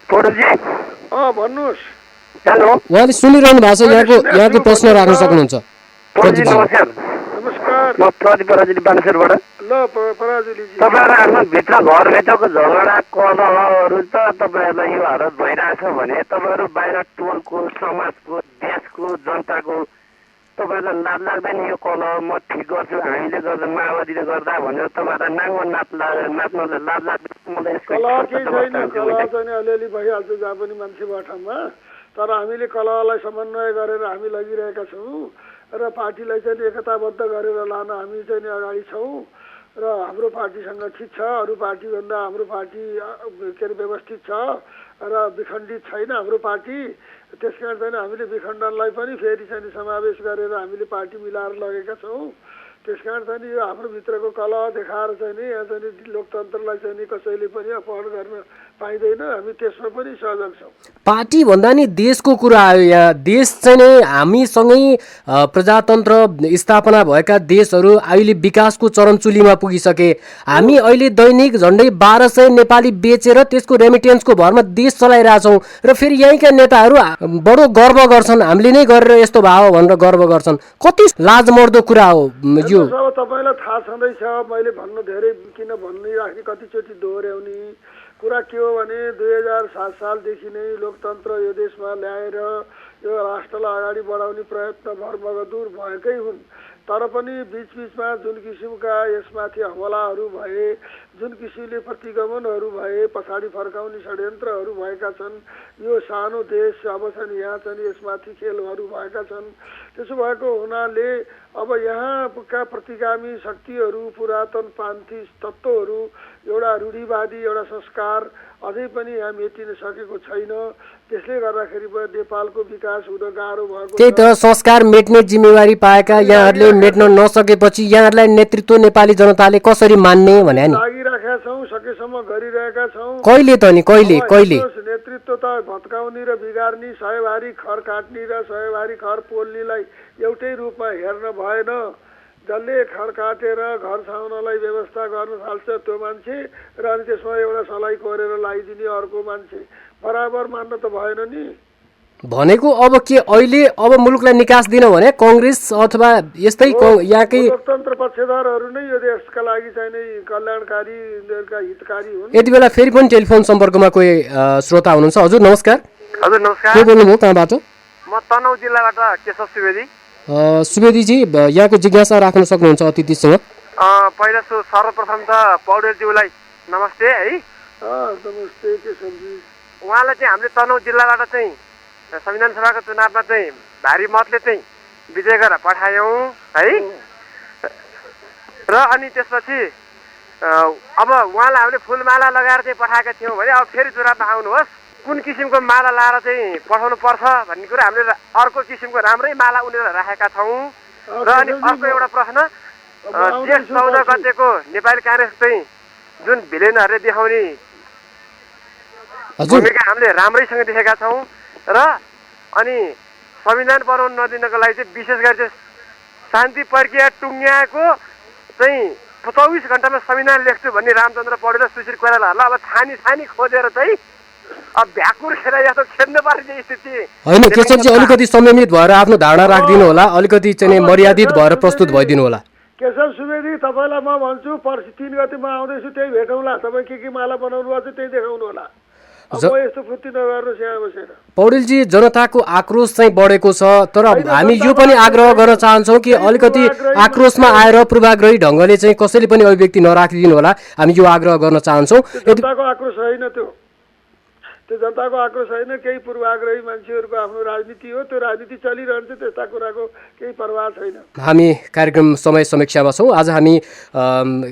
पौडेलजी।
भन्नुहोस्।
हेलो,
उहाँले सुनिरहनु भएको छ, यहाँको प्रश्न राख्न सक्नुहुन्छ।
पौडेलजी नमस्कार।
नमस्कार।
म प्रदीप पराजुली बानेश्वरबाट।
ल पराजुलीजी,
तपाईँहरू आफ्नो घरभित्रको झगडा कलहहरू त तपाईँहरूलाई यो हालत भइरहेछ भने तपाईँहरू बाहिर टोलको, समाजको, देशको, जनताको तपाईँहरूलाई लाज लाग्दैन? यो कलह म ठिक गर्छु, हामीले गर्दा, माओवादीले गर्दा भनेर तपाईँहरूलाई नाङ्गो नाच्नलाई लाज लाग्दैन?
कलह केही छैन। कलह चाहिँ अलिअलि भइहाल्छ जहाँ पनि मान्छे ठाउँमा। तर हामीले कलहलाई समन्वय गरेर हामी लगिरहेका छौँ र पार्टीलाई चाहिँ एकताबद्ध गरेर लान हामी चाहिँ अगाडि छौँ र हाम्रो पार्टीसँग ठिक छ, अरू पार्टीभन्दा हाम्रो पार्टी के अरे व्यवस्थित छ र विखण्डित छैन हाम्रो पार्टी। त्यसकारण चाहिँ हामीले विखण्डनलाई पनि फेरि चाहिँ समावेश गरेर हामीले पार्टी मिलाएर लगेका छौँ। त्यसकारण चाहिँ यो हाम्रो भित्रको कलह देखाएर चाहिँ नि यहाँ चाहिँ लोकतन्त्रलाई चाहिँ नि कसैले पनि अपहरण गर्न पाइँदैन। हामी त्यसमा पनि सहयोग छौँ।
पार्टी भन्दा नि देशको कुरा आयो यहाँ। देश चाहिँ नै हामीसँगै प्रजातन्त्र स्थापना भएका देशहरू अहिले विकासको चरमचुलीमा पुगिसके। हामी अहिले दैनिक झन्डै 1200 नेपाली बेचेर त्यसको रेमिटेन्सको भरमा देश चलाइरहेछौँ र फेरि यहीँका नेताहरू बडो गर्व गर्छन्, हामीले नै गरेर यस्तो भयो भनेर गर्व गर्छन्। कति लाजमर्दो कुरा हो यो।
अब तपाईँलाई थाहा छँदैछ, मैले भन्नु धेरै किन भनिराख्ने, कतिचोटि दोहोऱ्याउने कुरा के हो भने 2007 सालदेखि नै लोकतन्त्र यो देशमा ल्याएर यो राष्ट्रलाई अगाडि बढाउने प्रयत्न भरमगदुर भएकै हुन्। तर पनि बीचबीचमा जुन किसिमका यसमाथि हमलाहरू भए, जुन किसिमले प्रतिगमनहरू भए, पछाडि फर्काउने षड्यन्त्रहरू भएका छन्। यो सानो देश अब चाहिँ यहाँ चाहिँ यसमाथि खेलहरू भएका छन्। त्यसो भएको हुनाले अब यहाँका प्रतिगामी शक्तिहरू, पुरातनपन्थी तत्त्वहरू, एउटा रूढिवादी एउटा संस्कार अझै पनि यहाँ मेटिन सकेको छैन। त्यसले गर्दाखेरि नेपालको विकास हुन गाह्रो भएको।
त्यही त संस्कार मेट्ने जिम्मेवारी पाएका यहाँहरूले मेट्न नसकेपछि यहाँहरूलाई नेतृत्व नेपाली जनताले कसरी मान्ने भने नि
लागिराखेका छौँ, सकेसम्म गरिरहेका छौँ।
कहिले त नि कहिले
नेतृत्व त भत्काउने र बिगार्ने, सयभारी खर काट्ने र सयभारी खर पोल्नेलाई एउटै रूपमा हेर्न भएन। जसले खर काटेर घर छाउनलाई व्यवस्था गर्न थाल्छ त्यो मान्छे र अनि त्यसमा एउटा सलाई कोरेर लगाइदिने अर्को मान्छे बराबर मान्न त भएन नि।
भनेको अब के अहिले अब मुलुकलाई निकास दिन भने कांग्रेस अथवा यस्तै यहाँकै
लोकतन्त्र पक्षधरहरू नै यो देशका लागि चाहिँ नै कल्याणकारी हितकारी हुन्।
यति बेला फेरि पनि टेलिफोन सम्पर्कमा कोही श्रोता हुनुहुन्छ। हजुर नमस्कार।
हजुर नमस्कार।
के बोल्नुभयो, कहाँबाट?
म तनहुँ जिल्लाबाट केशव सुवेदी।
सुवेदीजी यहाँको जिज्ञासा राख्न सक्नुहुन्छ अतिथिसँग।
पहिला सर्वप्रथम त पौडेलज्यूलाई नमस्ते है।
नमस्ते केशवजी।
उहाँलाई चाहिँ हामीले तनहुँ जिल्लाबाट चाहिँ संविधान सभाको चुनावमा चाहिँ भारी मतले चाहिँ विजय गरेर पठायौँ है। र अनि त्यसपछि अब उहाँलाई हामीले फुलमाला लगाएर चाहिँ पठाएका थियौँ भने अब फेरि चुनावमा आउनुहोस्, कुन किसिमको माला लाएर चाहिँ पठाउनु पर्छ भन्ने कुरा हामीले अर्को किसिमको राम्रै माला उनेर राखेका छौँ। र अनि अर्को एउटा प्रश्न, जेठ 14 गतेको नेपाली काङ्ग्रेस चाहिँ जुन भिलेनहरूले देखाउने भूमिका हामीले राम्रैसँग देखेका छौँ। र अनि संविधान बनाउन नदिनको लागि चाहिँ विशेष गरी चाहिँ शान्ति प्रक्रिया टुङ्ग्याएको चाहिँ 24 घण्टामा संविधान लेख्छु भन्ने रामचन्द्र पौडेल र सुशील कोइरालाहरूलाई अब छानी खोजेर चाहिँ अब भ्याकुर खेला जस्तो खेल्नु पर्ने स्थिति
होइन। केशवजी अलिकति संयमित भएर आफ्नो धारणा राखिदिनु होला, अलिकति चाहिँ मर्यादित भएर प्रस्तुत भइदिनु होला।
केशव सुवेदी, तपाईँलाई म भन्छु पर्सि 3 गतेमा आउँदैछु, त्यही भेटौँला। तपाईँ के माला बनाउनु भएको छ त्यही देखाउनु होला। यस्तो फुर्ती नगर्नुहोस् यहाँ बसेर।
पौडेलजी, जनताको आक्रोश चाहिँ बढेको छ, तर हामी यो पनि आग्रह गर्न चाहन्छौँ कि अलिकति आक्रोशमा आएर पूर्वाग्रही ढङ्गले चाहिँ कसैले पनि अभिव्यक्ति नराखिदिनु होला। हामी यो आग्रह गर्न चाहन्छौँ।
जनताको आक्रोश होइन त्यो जनताको आक्रोश होइन, केही पूर्वाग्रही मान्छेहरूको आफ्नो राजनीति हो, त्यो राजनीति चलिरहन्छ, त्यस्ता कुराको केही परवाह छैन।
हामी कार्यक्रम समय समीक्षामा छौँ। आज हामी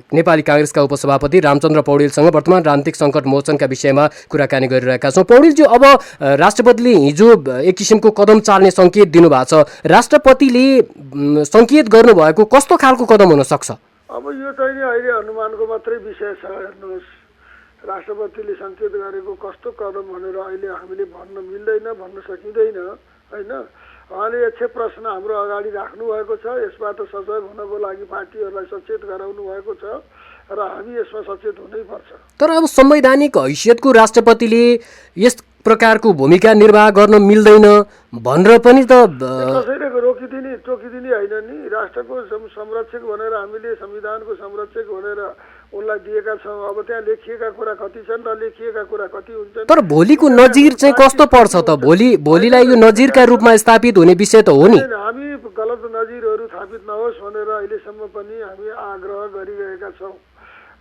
नेपाली काङ्ग्रेसका उपसभापति रामचन्द्र पौडेलसँग वर्तमान राजनीतिक सङ्कट मोचनका विषयमा कुराकानी गरिरहेका छौँ। पौडेलजी, अब राष्ट्रपतिले हिजो एक किसिमको कदम चाल्ने सङ्केत दिनुभएको छ। राष्ट्रपतिले सङ्केत गर्नुभएको कस्तो खालको कदम हुन सक्छ?
अब यो चाहिँ अहिले अनुमानको मात्रै विषय छ। हेर्नुहोस्, राष्ट्रपतिले सङ्केत गरेको कस्तो कदम भनेर अहिले हामीले भन्न मिल्दैन, भन्न सकिँदैन होइन। उहाँले यक्ष प्रश्न हाम्रो अगाडि राख्नु भएको छ। यसबाट सजग हुनको लागि पार्टीहरूलाई सचेत गराउनु भएको छ र हामी यसमा सचेत हुनैपर्छ।
तर अब संवैधानिक हैसियतको राष्ट्रपतिले यस प्रकारको भूमिका निर्वाह गर्न मिल्दैन भनेर पनि त
कसैले टोकिदिने होइन नि। राष्ट्रको संरक्षक भनेर हामीले संविधानको संरक्षक भनेर उनलाई दिएका छौँ। अब त्यहाँ लेखिएका कुरा कति छन् र लेखिएका कुरा कति हुन्छन्।
तर भोलिको नजिर चाहिँ कस्तो पर्छ त? भोलिलाई यो नजिरका रूपमा स्थापित हुने विषय त हो नि।
हामी गलत नजिरहरू स्थापित नहोस् भनेर अहिलेसम्म पनि हामी आग्रह गरिरहेका छौँ।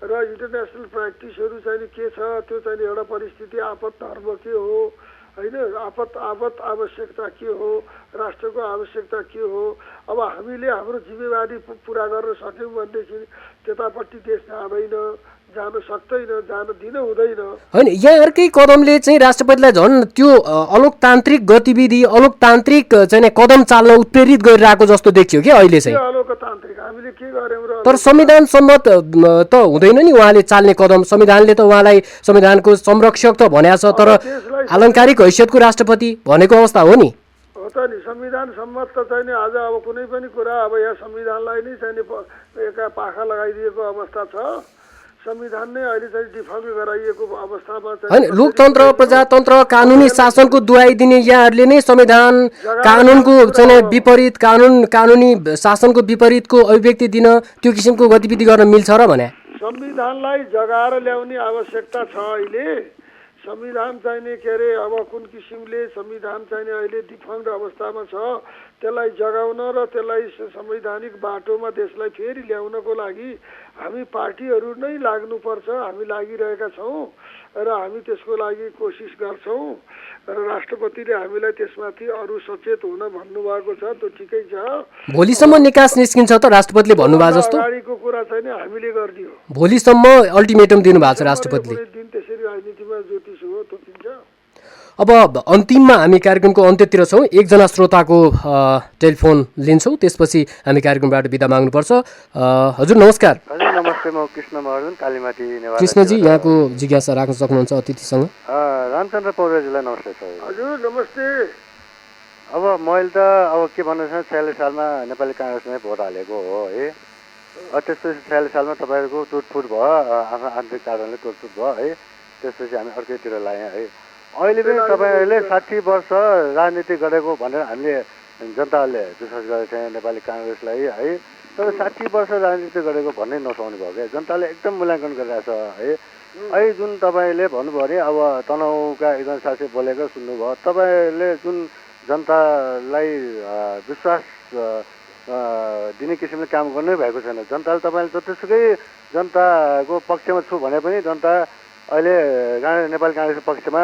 र इन्टरनेसनल प्र्याक्टिसहरू चाहिँ के छ, त्यो चाहिँ एउटा परिस्थिति आपत धर्म के हो होइन आपत आवश्यकता के हो, राष्ट्रको आवश्यकता के हो। अब हामीले हाम्रो जिम्मेवारी पुरा गर्न सक्यौँ भनेदेखि त्यतापट्टि देश जान सक्दैन, जान दिन हुँदैन।
होइन, यहाँहरूकै कदमले चाहिँ राष्ट्रपतिलाई झन् त्यो अलोकतान्त्रिक गतिविधि, अलोकतान्त्रिक चाहिँ कदम चाल्न उत्प्रेरित गरिरहेको जस्तो देखियो कि अहिले चाहिँ।
अलोकतान्त्रिक हामीले के गर्यौँ र?
तर संविधान सम्मत त हुँदैन नि उहाँले चाल्ने कदम। संविधानले त उहाँलाई संविधानको संरक्षक त भनेको छ, तर आलङ्कारिक हैसियतको राष्ट्रपति भनेको अवस्था हो नि।
हो त नि, संविधान सम्मत त चाहिँ आज अब कुनै पनि कुरा अब यहाँ संविधानलाई नै चाहिँ एका पाखा लगाइदिएको अवस्था छ। संविधान नै अहिले चाहिँ डिफल्ट गराइएको अवस्थामा चाहिँ
हैन, लोकतन्त्र, प्रजातन्त्र, कानुनी शासनको दुहाई दिने यहाँहरूले नै संविधान कानुनको चाहिँ विपरीत, कानुनी शासनको विपरीतको अभिव्यक्ति दिन त्यो किसिमको गतिविधि गर्न मिल्छ र भने?
संविधानलाई जगाएर ल्याउने आवश्यकता छ। अहिले संविधान चाहिने के अरे अब कुन किसिमले संविधान चाहिने अहिले डिफल्ट अवस्थामा छ, त्यसलाई जगाउन र त्यसलाई संवैधानिक बाटोमा देशलाई फेरि ल्याउनको लागि हामी पार्टीहरू नै लाग्नुपर्छ। हामी लागिरहेका छौँ र हामी त्यसको लागि कोसिस गर्छौँ र राष्ट्रपतिले हामीलाई त्यसमाथि अरू सचेत हुन भन्नुभएको छ, त्यो ठिकै छ।
भोलिसम्म निकास निस्किन्छ त राष्ट्रपतिले भन्नुभएको जस्तो?
अगाडिको कुरा चाहिँ हामीले गरिदियो।
भोलिसम्म अल्टिमेटम दिनुभएको छ राष्ट्रपतिले।
दिन त्यसरी राजनीतिमा ज्योतिष हो थोकिन्छ।
अब अन्तिममा हामी कार्यक्रमको अन्त्यतिर छौँ। एकजना श्रोताको टेलिफोन लिन्छौँ, त्यसपछि हामी कार्यक्रमबाट बिदा माग्नुपर्छ। हजुर नमस्कार।
हजुर नमस्ते, म कृष्ण महर्जन, कालीमाटी नेवार।
कृष्णजी, यहाँको जिज्ञासा राख्न सक्नुहुन्छ अतिथिसँग।
रामचन्द्र पौडेलजीलाई नमस्ते सर।
हजुर नमस्ते।
अब मैले त अब के भन्नु छ, 46 सालमा नेपाली काङ्ग्रेसमै भोट हालेको हो है। त्यसपछि 46 सालमा तपाईँहरूको टुटफुट भयो, आफ्नो आन्तरिक कारणले टुटफुट भयो है। त्यसपछि हामी अर्कैतिर लाग्यौँ है। अहिले पनि तपाईँहरूले 60 वर्ष राजनीति गरेको भनेर हामीले जनताले विश्वास गरेको छ नेपाली काङ्ग्रेसलाई है। तर 60 वर्ष राजनीति गरेको भन्नै नसक्नु भयो क्या, जनताले एकदम मूल्याङ्कन गरिरहेछ है। अहिले जुन तपाईँले भन्नुभयो नि, अब तनहुका एकजना साथी बोलेको सुन्नुभयो, तपाईँले जुन जनतालाई विश्वास दिने किसिमले काम गर्नै भएको छैन। जनताले तपाईँले जतिसुकै जनताको पक्षमा छु भने पनि जनता अहिले नेपाली काङ्ग्रेसको पक्षमा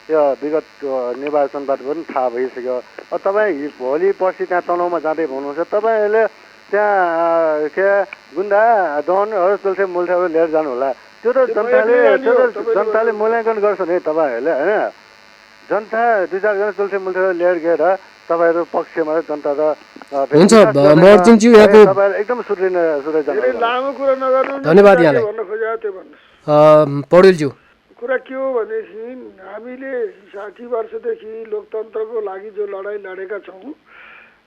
यो विगत निर्वाचनबाट पनि थाहा भइसक्यो। अब तपाईँ भोलि पर्सि त्यहाँ तनहुमा जाँदै भन्नुहुन्छ, तपाईँहरूले त्यहाँ के गुन्डा डनहरू तुलसे मुल्थेहरू लिएर जानु होला। त्यो त जनताले मूल्याङ्कन गर्छ नि तपाईँहरूले होइन। जनता 2-4 जना तुलसे मुल्थेहरू लिएर गएर तपाईँहरू पक्षमा जनता त
हुन्छ। महर्जनज्यू, यहाँको
एकदम
लामो कुरा नगर्नु।
धन्यवाद यहाँलाई।
भन्न खोजेको त्यो भन्नु।
पौडेलज्यू,
कुरा के हो भनेदेखि हामीले 60 वर्षदेखि लोकतन्त्रको लागि जो लडाइँ लडेका छौँ,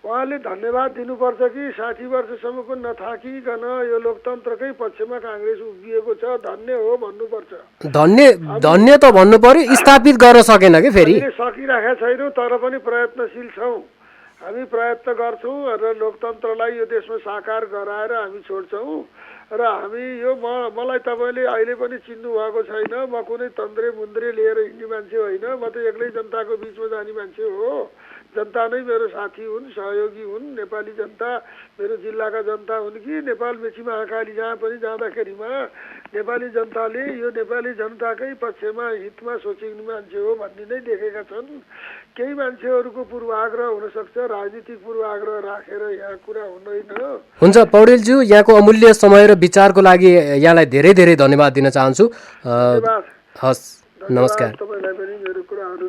उहाँले धन्यवाद दिनुपर्छ कि 60 वर्षसम्मको नथाकिकन यो लोकतन्त्रकै पक्षमा काङ्ग्रेस उभिएको छ, धन्य हो भन्नुपर्छ।
धन्य त भन्नु पर्यो, स्थापित गर्न सकेन कि फेरि।
सकिरहेका छैनौँ, तर पनि प्रयत्नशील छौँ। हामी प्रयत्न गर्छौँ र लोकतन्त्रलाई यो देशमा साकार गराएर हामी छोड्छौँ। र हामी यो मलाई तपाईँले अहिले पनि चिन्नु भएको छैन। म कुनै तन्द्रे मुन्द्रे लिएर हिँड्ने मान्छे होइन। म त एक्लै जनताको बिचमा जाने मान्छे हो। जनता नै मेरो साथी हुन्, सहयोगी हुन्। नेपाली जनता मेरो जिल्लाका जनता हुन् कि नेपाल मेची महाकाली जहाँ पनि जाँदाखेरिमा नेपाली जनताले यो नेपाली जनताकै पक्षमा हितमा सोचिने मान्छे हो भन्ने नै देखेका छन्। केही मान्छेहरूको पूर्वाग्रह हुनसक्छ, राजनीतिक पूर्वाग्रह राखेर यहाँ कुरा हुँदैन।
हुन्छ पौडेलज्यू, यहाँको अमूल्य समय र विचारको लागि यहाँलाई धेरै धेरै धन्यवाद दिन चाहन्छु। हस्, नमस्कार।
तपाईँलाई पनि मेरो कुराहरू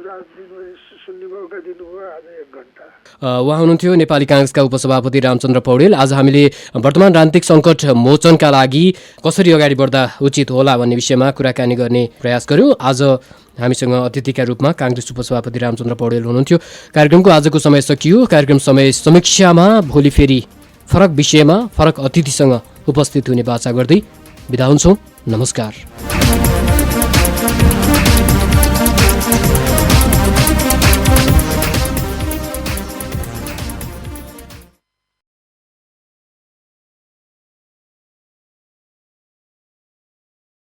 सुन्ने मौका दिनुभयो आज 1 घण्टा।
उहाँ हुनुहुन्थ्यो नेपाली काङ्ग्रेसका उपसभापति रामचन्द्र पौडेल। आज हामीले वर्तमान राजनीतिक सङ्कट मोचनका लागि कसरी अगाडि बढ्दा उचित होला भन्ने विषयमा कुराकानी गर्ने प्रयास गर्यौँ। आज हामीसँग अतिथिका रूपमा काङ्ग्रेस उपसभापति रामचन्द्र पौडेल हुनुहुन्थ्यो। कार्यक्रमको आजको समय सकियो। कार्यक्रम समय समीक्षामा भोलि फेरि फरक विषयमा फरक अतिथिसँग उपस्थित हुने बाचा गर्दै बिदा हुन्छौँ। नमस्कार।